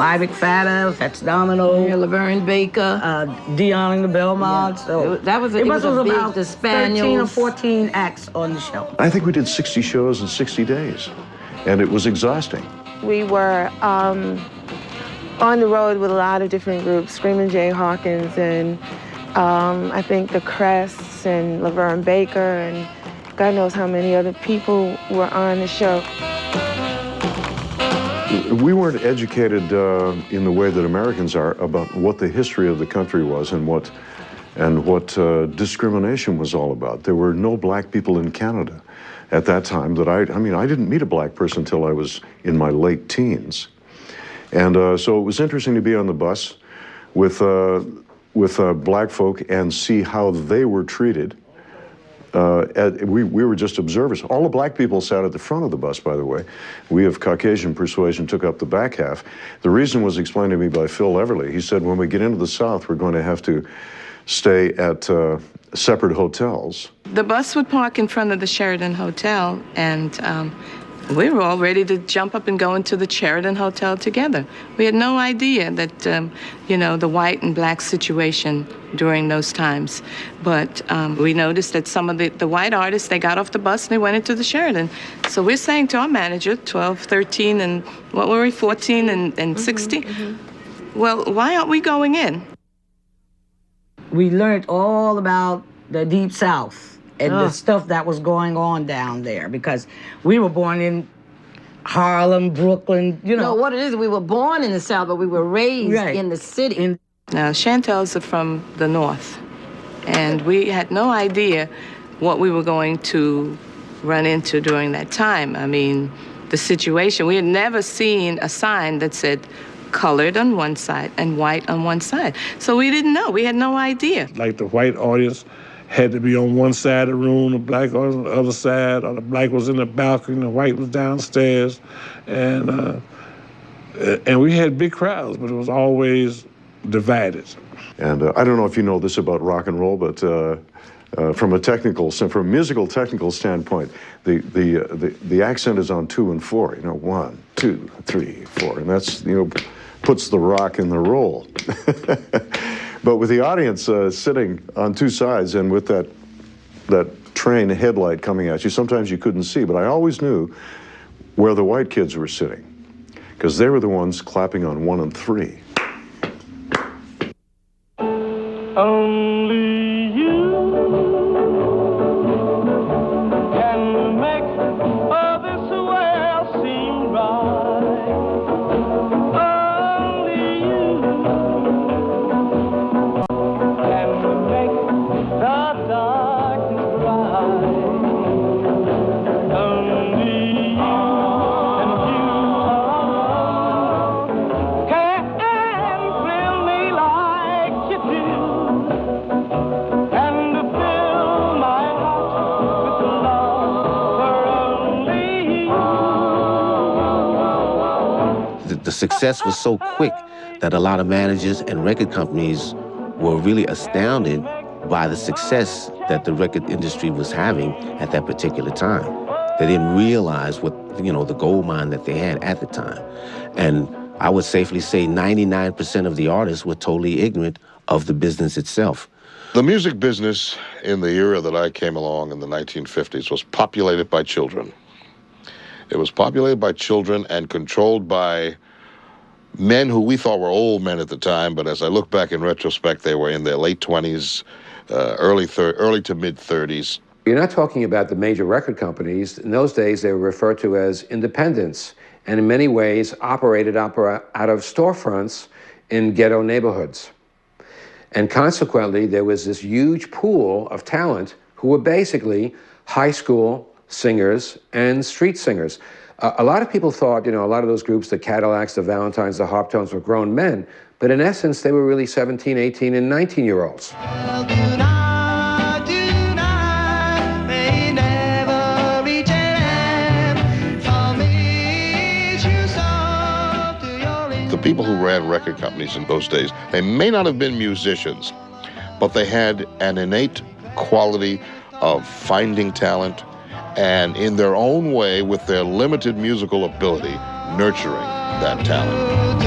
Clive McFadden, Fats Domino, Laverne Baker, Dion and the Belmonts. Yeah. So That was it was a big, about the Spaniels. 13 or 14 acts on the show. I think we did 60 shows in 60 days, and it was exhausting. We were on the road with a lot of different groups, Screamin' Jay Hawkins and I think the Crests and Laverne Baker and God knows how many other people were on the show. We weren't educated in the way that Americans are about what the history of the country was and what discrimination was all about. There were no black people in Canada at that time that I didn't meet a black person until I was in my late teens. And so it was interesting to be on the bus with black folk and see how they were treated. We were just observers. All the black people sat at the front of the bus, by the way. We of Caucasian persuasion took up the back half. The reason was explained to me by Phil Everly. He said, when we get into the South, we're going to have to stay at separate hotels. The bus would park in front of the Sheraton Hotel, and we were all ready to jump up and go into the Sheraton Hotel together. We had no idea that, the white and black situation during those times. But we noticed that some of the white artists, they got off the bus and they went into the Sheraton. So we're saying to our manager, 12, 13, and what were we, 14 and 16? Well, why aren't we going in? We learned all about the Deep South and the stuff that was going on down there because we were born in Harlem, Brooklyn, No, what it is, we were born in the South, but we were raised in the city. Now, Chantels are from the North, and we had no idea what we were going to run into during that time. I mean, the situation, we had never seen a sign that said colored on one side and white on one side. So we didn't know, we had no idea. Like the white audience had to be on one side of the room, the black on the other side, or the black was in the balcony, the white was downstairs. And we had big crowds, but it was always divided. And I don't know if you know this about rock and roll, but from a musical technical standpoint, the accent is on 2 and 4. 1, 2, 3, 4, and that's puts the rock in the roll. But with the audience sitting on two sides and with that train headlight coming at you, sometimes you couldn't see, but I always knew where the white kids were sitting because they were the ones clapping on 1 and 3. Only you can make this world seem right. Only you can make the darkness bright. Only you and you alone can thrill me like you do. The success was so quick that a lot of managers and record companies were really astounded by the success that the record industry was having at that particular time. They didn't realize what, the gold mine that they had at the time. And I would safely say 99% of the artists were totally ignorant of the business itself. The music business in the era that I came along in the 1950s was populated by children. It was populated by children and controlled by men who we thought were old men at the time, but as I look back in retrospect, they were in their late 20s, early to mid-30s. You're not talking about the major record companies. In those days, they were referred to as independents, and in many ways operated out of storefronts in ghetto neighborhoods. And consequently, there was this huge pool of talent who were basically high school singers and street singers. A lot of people thought, a lot of those groups, the Cadillacs, the Valentines, the Harptones, were grown men, but in essence, they were really 17, 18, and 19-year-olds. The people who ran record companies in those days, they may not have been musicians, but they had an innate quality of finding talent and in their own way, with their limited musical ability, nurturing that talent.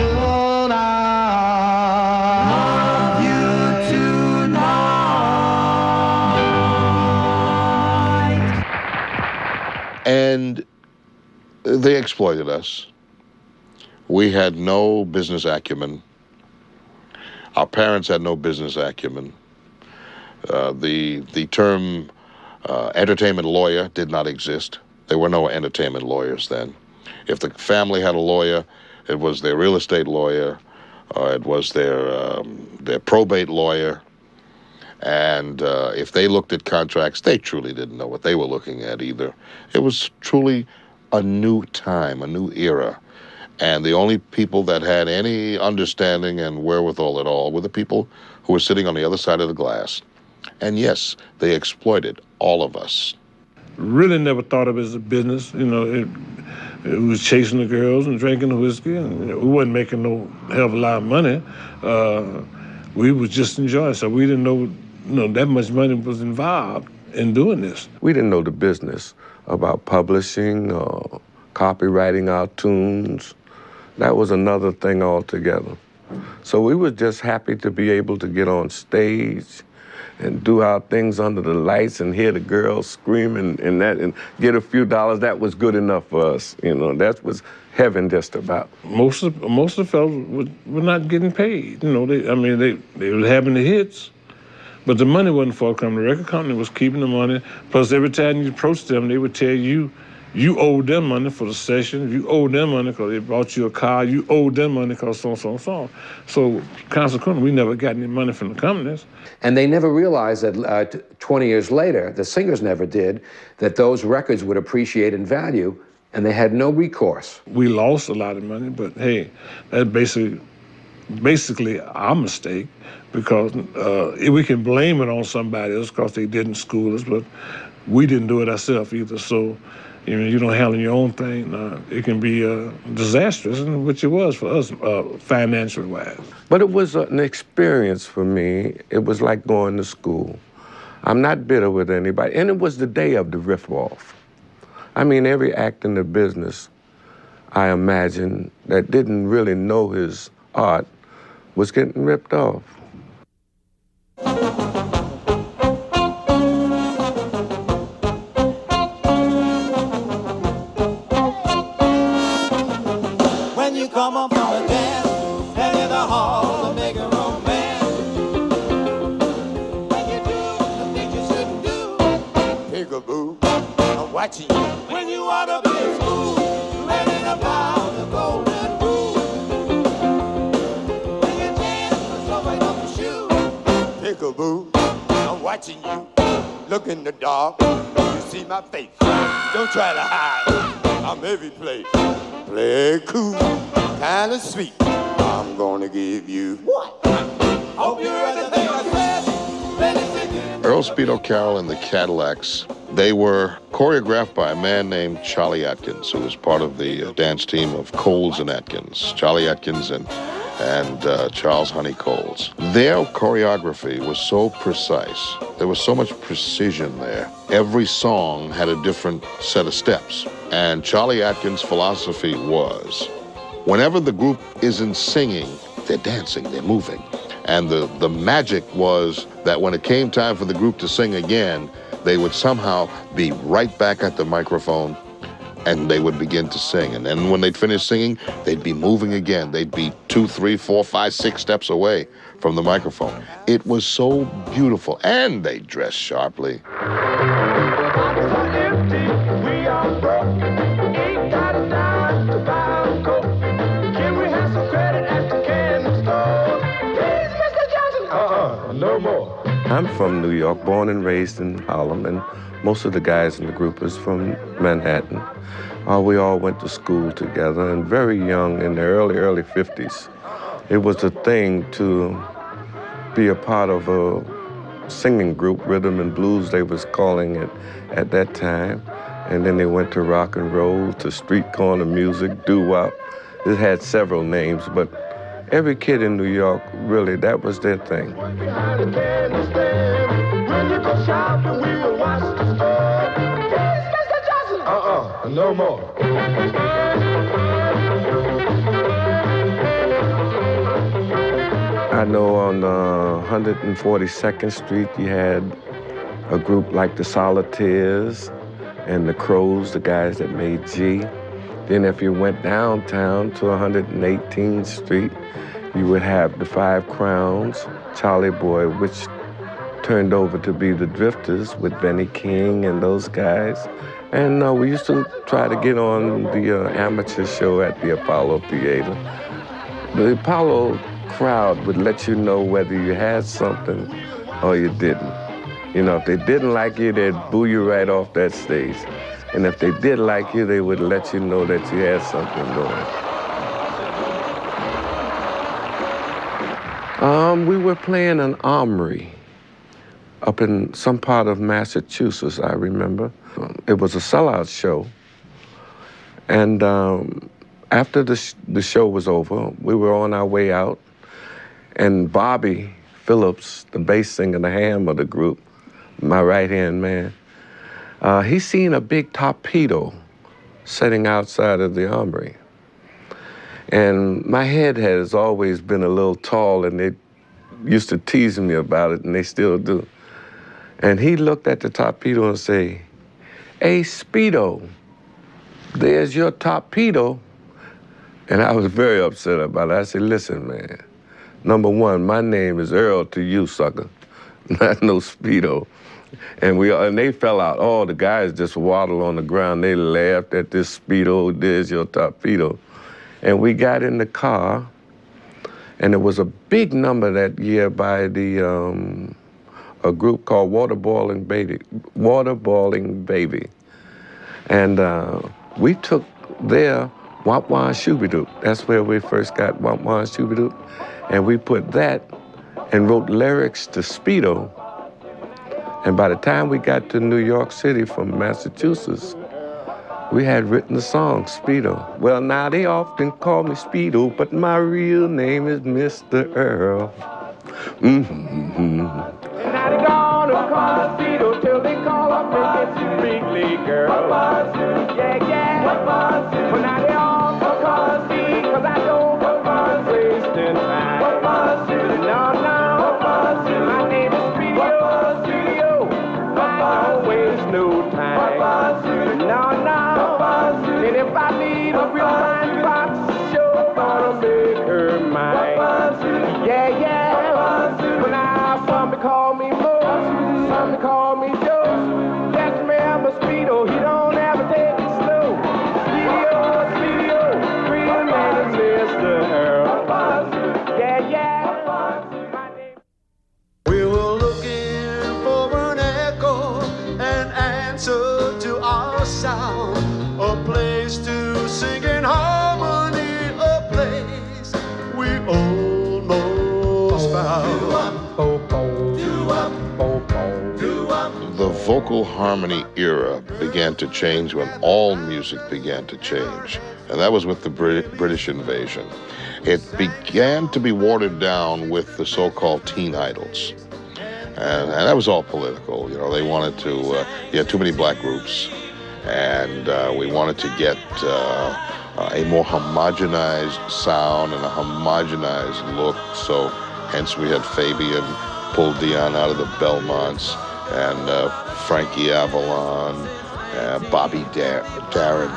And they exploited us. We had no business acumen. Our parents had no business acumen. The term entertainment lawyer did not exist. There were no entertainment lawyers then. If the family had a lawyer, it was their real estate lawyer, or it was their probate lawyer. And if they looked at contracts, they truly didn't know what they were looking at either. It was truly a new time, a new era. And the only people that had any understanding and wherewithal at all were the people who were sitting on the other side of the glass. And yes, they exploited all of us. Really never thought of it as a business. You know, it was chasing the girls and drinking the whiskey, and we wasn't making no hell of a lot of money. We was just enjoying, so we didn't know that much money was involved in doing this. We didn't know the business about publishing or copywriting our tunes. That was another thing altogether. So we were just happy to be able to get on stage and do our things under the lights and hear the girls screaming and get a few dollars. That was good enough for us. You know, that was heaven just about. Most of the fellas were not getting paid. You know, they were having the hits, but the money wasn't forthcoming. The record company was keeping the money. Plus, every time you approached them, they would tell you, you owed them money for the session. You owed them money because they bought you a car. You owed them money because so. So consequently, we never got any money from the companies. And they never realized that 20 years later, the singers never did, that those records would appreciate in value, and they had no recourse. We lost a lot of money, but hey, that's basically our mistake, because we can blame it on somebody else because they didn't school us, but we didn't do it ourselves either. So, you know, you don't handle your own thing, it can be disastrous, which it was for us, financially wise. But it was an experience for me. It was like going to school. I'm not bitter with anybody. And it was the day of the riff-off. I mean, every act in the business, I imagine, that didn't really know his art was getting ripped off. Come on from a dance, and in the hall to make a romance. When you do the things you shouldn't do, peekaboo, I'm watching you. When you ought to be in school, learning about the golden rule. When you dance with somebody on the shoe, peekaboo, I'm watching you. Look in the dark, you see my face. Don't try to hide, I'm every place. Play cool, kinda sweet. I'm gonna give you what? Hope you heard the thing I said. Let it sink in. Earl Speedo Carroll and the Cadillacs, they were choreographed by a man named Charlie Atkins, who was part of the dance team of Coles and Atkins. Charlie Atkins and Charles Honey Coles. Their choreography was so precise. There was so much precision there. Every song had a different set of steps. And Charlie Atkins' philosophy was, whenever the group isn't singing, they're dancing, they're moving. And the magic was that when it came time for the group to sing again, they would somehow be right back at the microphone and they would begin to sing. And then when they'd finish singing, they'd be moving again. They'd be 2, 3, 4, 5, 6 steps away from the microphone. It was so beautiful, and they dressed sharply. No more. I'm from New York, born and raised in Harlem, and most of the guys in the group is from Manhattan. We all went to school together, and very young, in the early 50s, it was a thing to be a part of a singing group, rhythm and blues they was calling it at that time. And then they went to rock and roll, to street corner music, Doo-Wop. It had several names, but every kid in New York, really, that was their thing. No more. I know on 142nd Street, you had a group like the Solitaires, and the Crows, the guys that made G. Then if you went downtown to 118th Street, you would have the Five Crowns, Charlie Boy, which turned over to be the Drifters with Benny King and those guys. And we used to try to get on the amateur show at the Apollo Theater. The Apollo crowd would let you know whether you had something or you didn't. You know, if they didn't like you, they'd boo you right off that stage. And if they did like you, they would let you know that you had something going. We were playing an armory up in some part of Massachusetts, I remember. It was a sellout show. And after the show was over, we were on our way out, and Bobby Phillips, the bass singer, the ham of the group, my right-hand man, he seen a big torpedo sitting outside of the armory. And my head has always been a little tall, and they used to tease me about it, and they still do. And he looked at the torpedo and say, "Hey, Speedo, there's your torpedo." And I was very upset about it. I said, "Listen, man, number one, my name is Earl to you, sucker, not no Speedo." And they fell out. All the guys just waddled on the ground. They laughed at this Speedo, there's your torpedo. And we got in the car, and it was a big number that year by a group called Waterboiling Baby. And we took their Womp Wah Shooby-Doo. That's where we first got Womp Wah Shooby-Doo. And we put that and wrote lyrics to Speedo. And by the time we got to New York City from Massachusetts, we had written the song, Speedo. Well, now they often call me Speedo, but my real name is Mr. Earl. And now they gonna call Speedo till they call up and get you big league girl. Yeah, yeah. But now they all call Speedo, cause I don't go on wasting time. No, my name is Speedo. I don't waste no time. No. And if I need a real fine box, sure gonna make her mine. Yeah. But now some call me Mo, some call me Joe. Just remember Speedo, he don't ever take it slow. Speedo, real name is Mr. Earl. Yeah. We were looking for an echo, an answer to our sound, a place to sing in harmony, a place we almost found. The vocal harmony era began to change when all music began to change, and that was with the British invasion. It began to be watered down with the so-called teen idols, and that was all political. You know, they wanted to, you had too many black groups, and we wanted to get a more homogenized sound and a homogenized look, so hence we had Fabian pull Dion out of the Belmonts, and Frankie Avalon, Bobby Darin.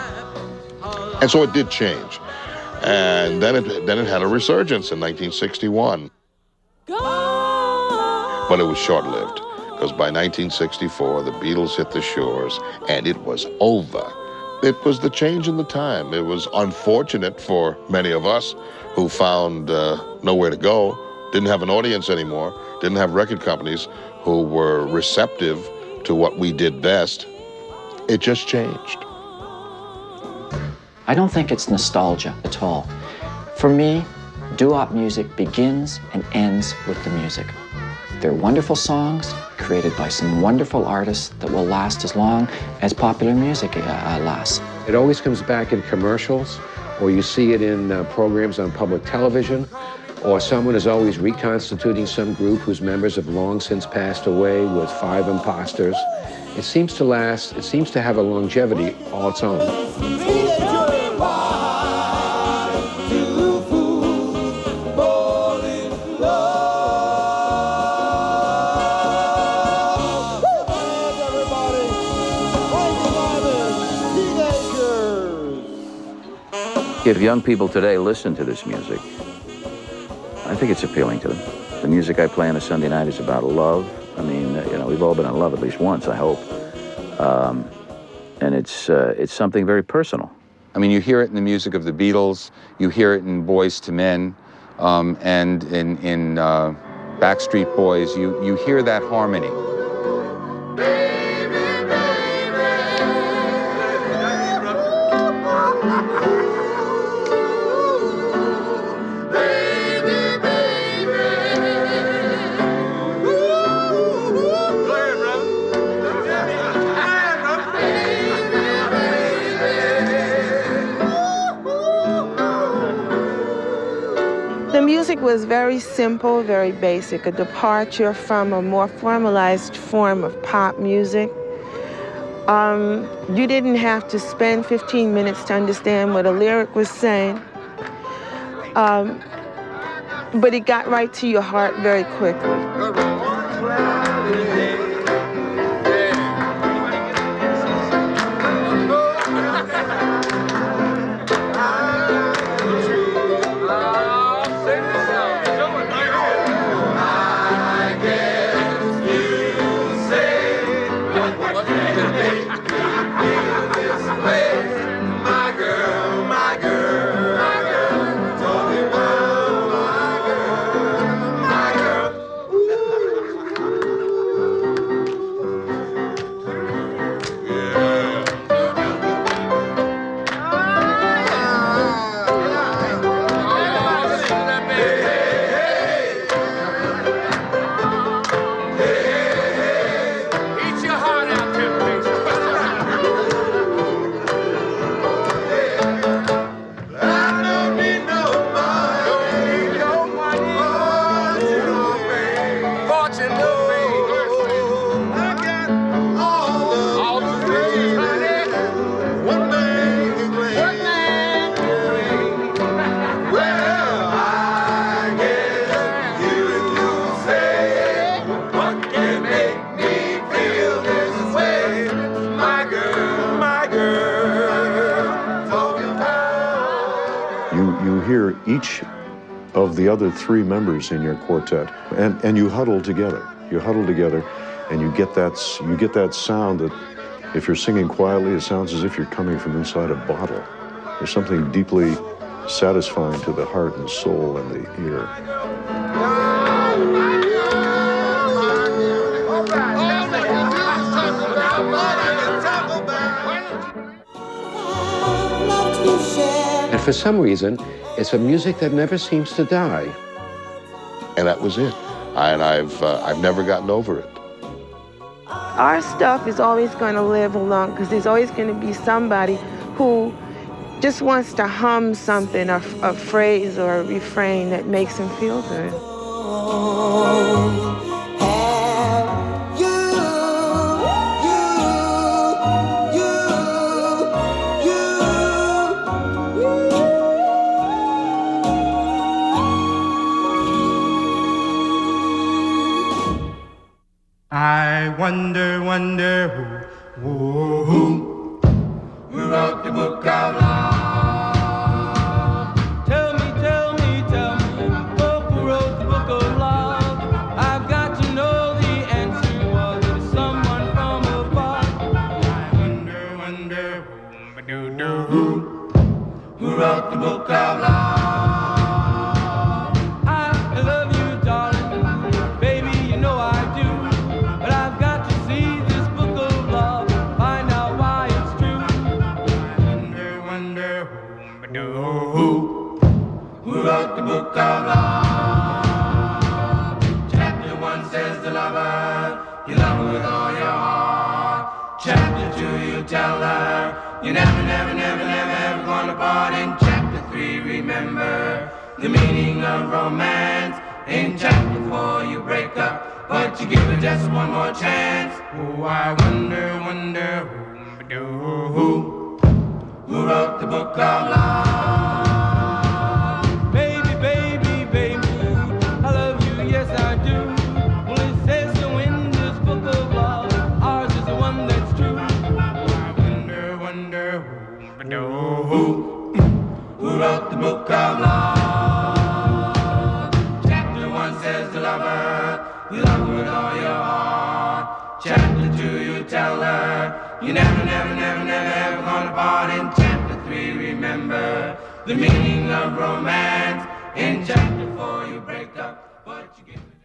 And so it did change. And then it had a resurgence in 1961. But it was short-lived, because by 1964, the Beatles hit the shores, and it was over. It was the change in the time. It was unfortunate for many of us who found nowhere to go, didn't have an audience anymore, didn't have record companies who were receptive to what we did best. It just changed. I don't think it's nostalgia at all. For me, doo-wop music begins and ends with the music. They're wonderful songs created by some wonderful artists that will last as long as popular music lasts. It always comes back in commercials, or you see it in programs on public television, or someone is always reconstituting some group whose members have long since passed away with 5 imposters. It seems to last, it seems to have a longevity all its own. If young people today listen to this music, I think it's appealing to them. The music I play on a Sunday night is about love. I mean, we've all been in love at least once, I hope. And it's something very personal. I mean, you hear it in the music of the Beatles, you hear it in Boys to Men, and in Backstreet Boys, you hear that harmony. The music was very simple, very basic, a departure from a more formalized form of pop music. You didn't have to spend 15 minutes to understand what a lyric was saying, but it got right to your heart very quickly. Each of the other three members in your quartet, and you huddle together. You huddle together, and you get that sound that, if you're singing quietly, it sounds as if you're coming from inside a bottle. There's something deeply satisfying to the heart and soul and the ear. And for some reason, it's a music that never seems to die. And that was it. And I've never gotten over it. Our stuff is always going to live along because there's always going to be somebody who just wants to hum something, a phrase or a refrain that makes him feel good. I wonder who wrote the book of love? Tell me, who wrote the book of love? I've got to know the answer. Was it someone from above? I wonder who wrote the book of love? The book of love. Chapter 1 says the lover, you love her with all your heart. Chapter 2, you tell her, you never ever gonna part. In chapter 3, remember the meaning of romance. In chapter 4, you break up, but you give her just one more chance. Oh, I wonder who wrote the book of love? Who wrote the book of love. Chapter 1 says to lover, you love her with all your heart. Chapter 2, you tell her, you never, never, never, never, ever gonna part. In chapter 3, remember the meaning of romance. In chapter 4, you break up, but you get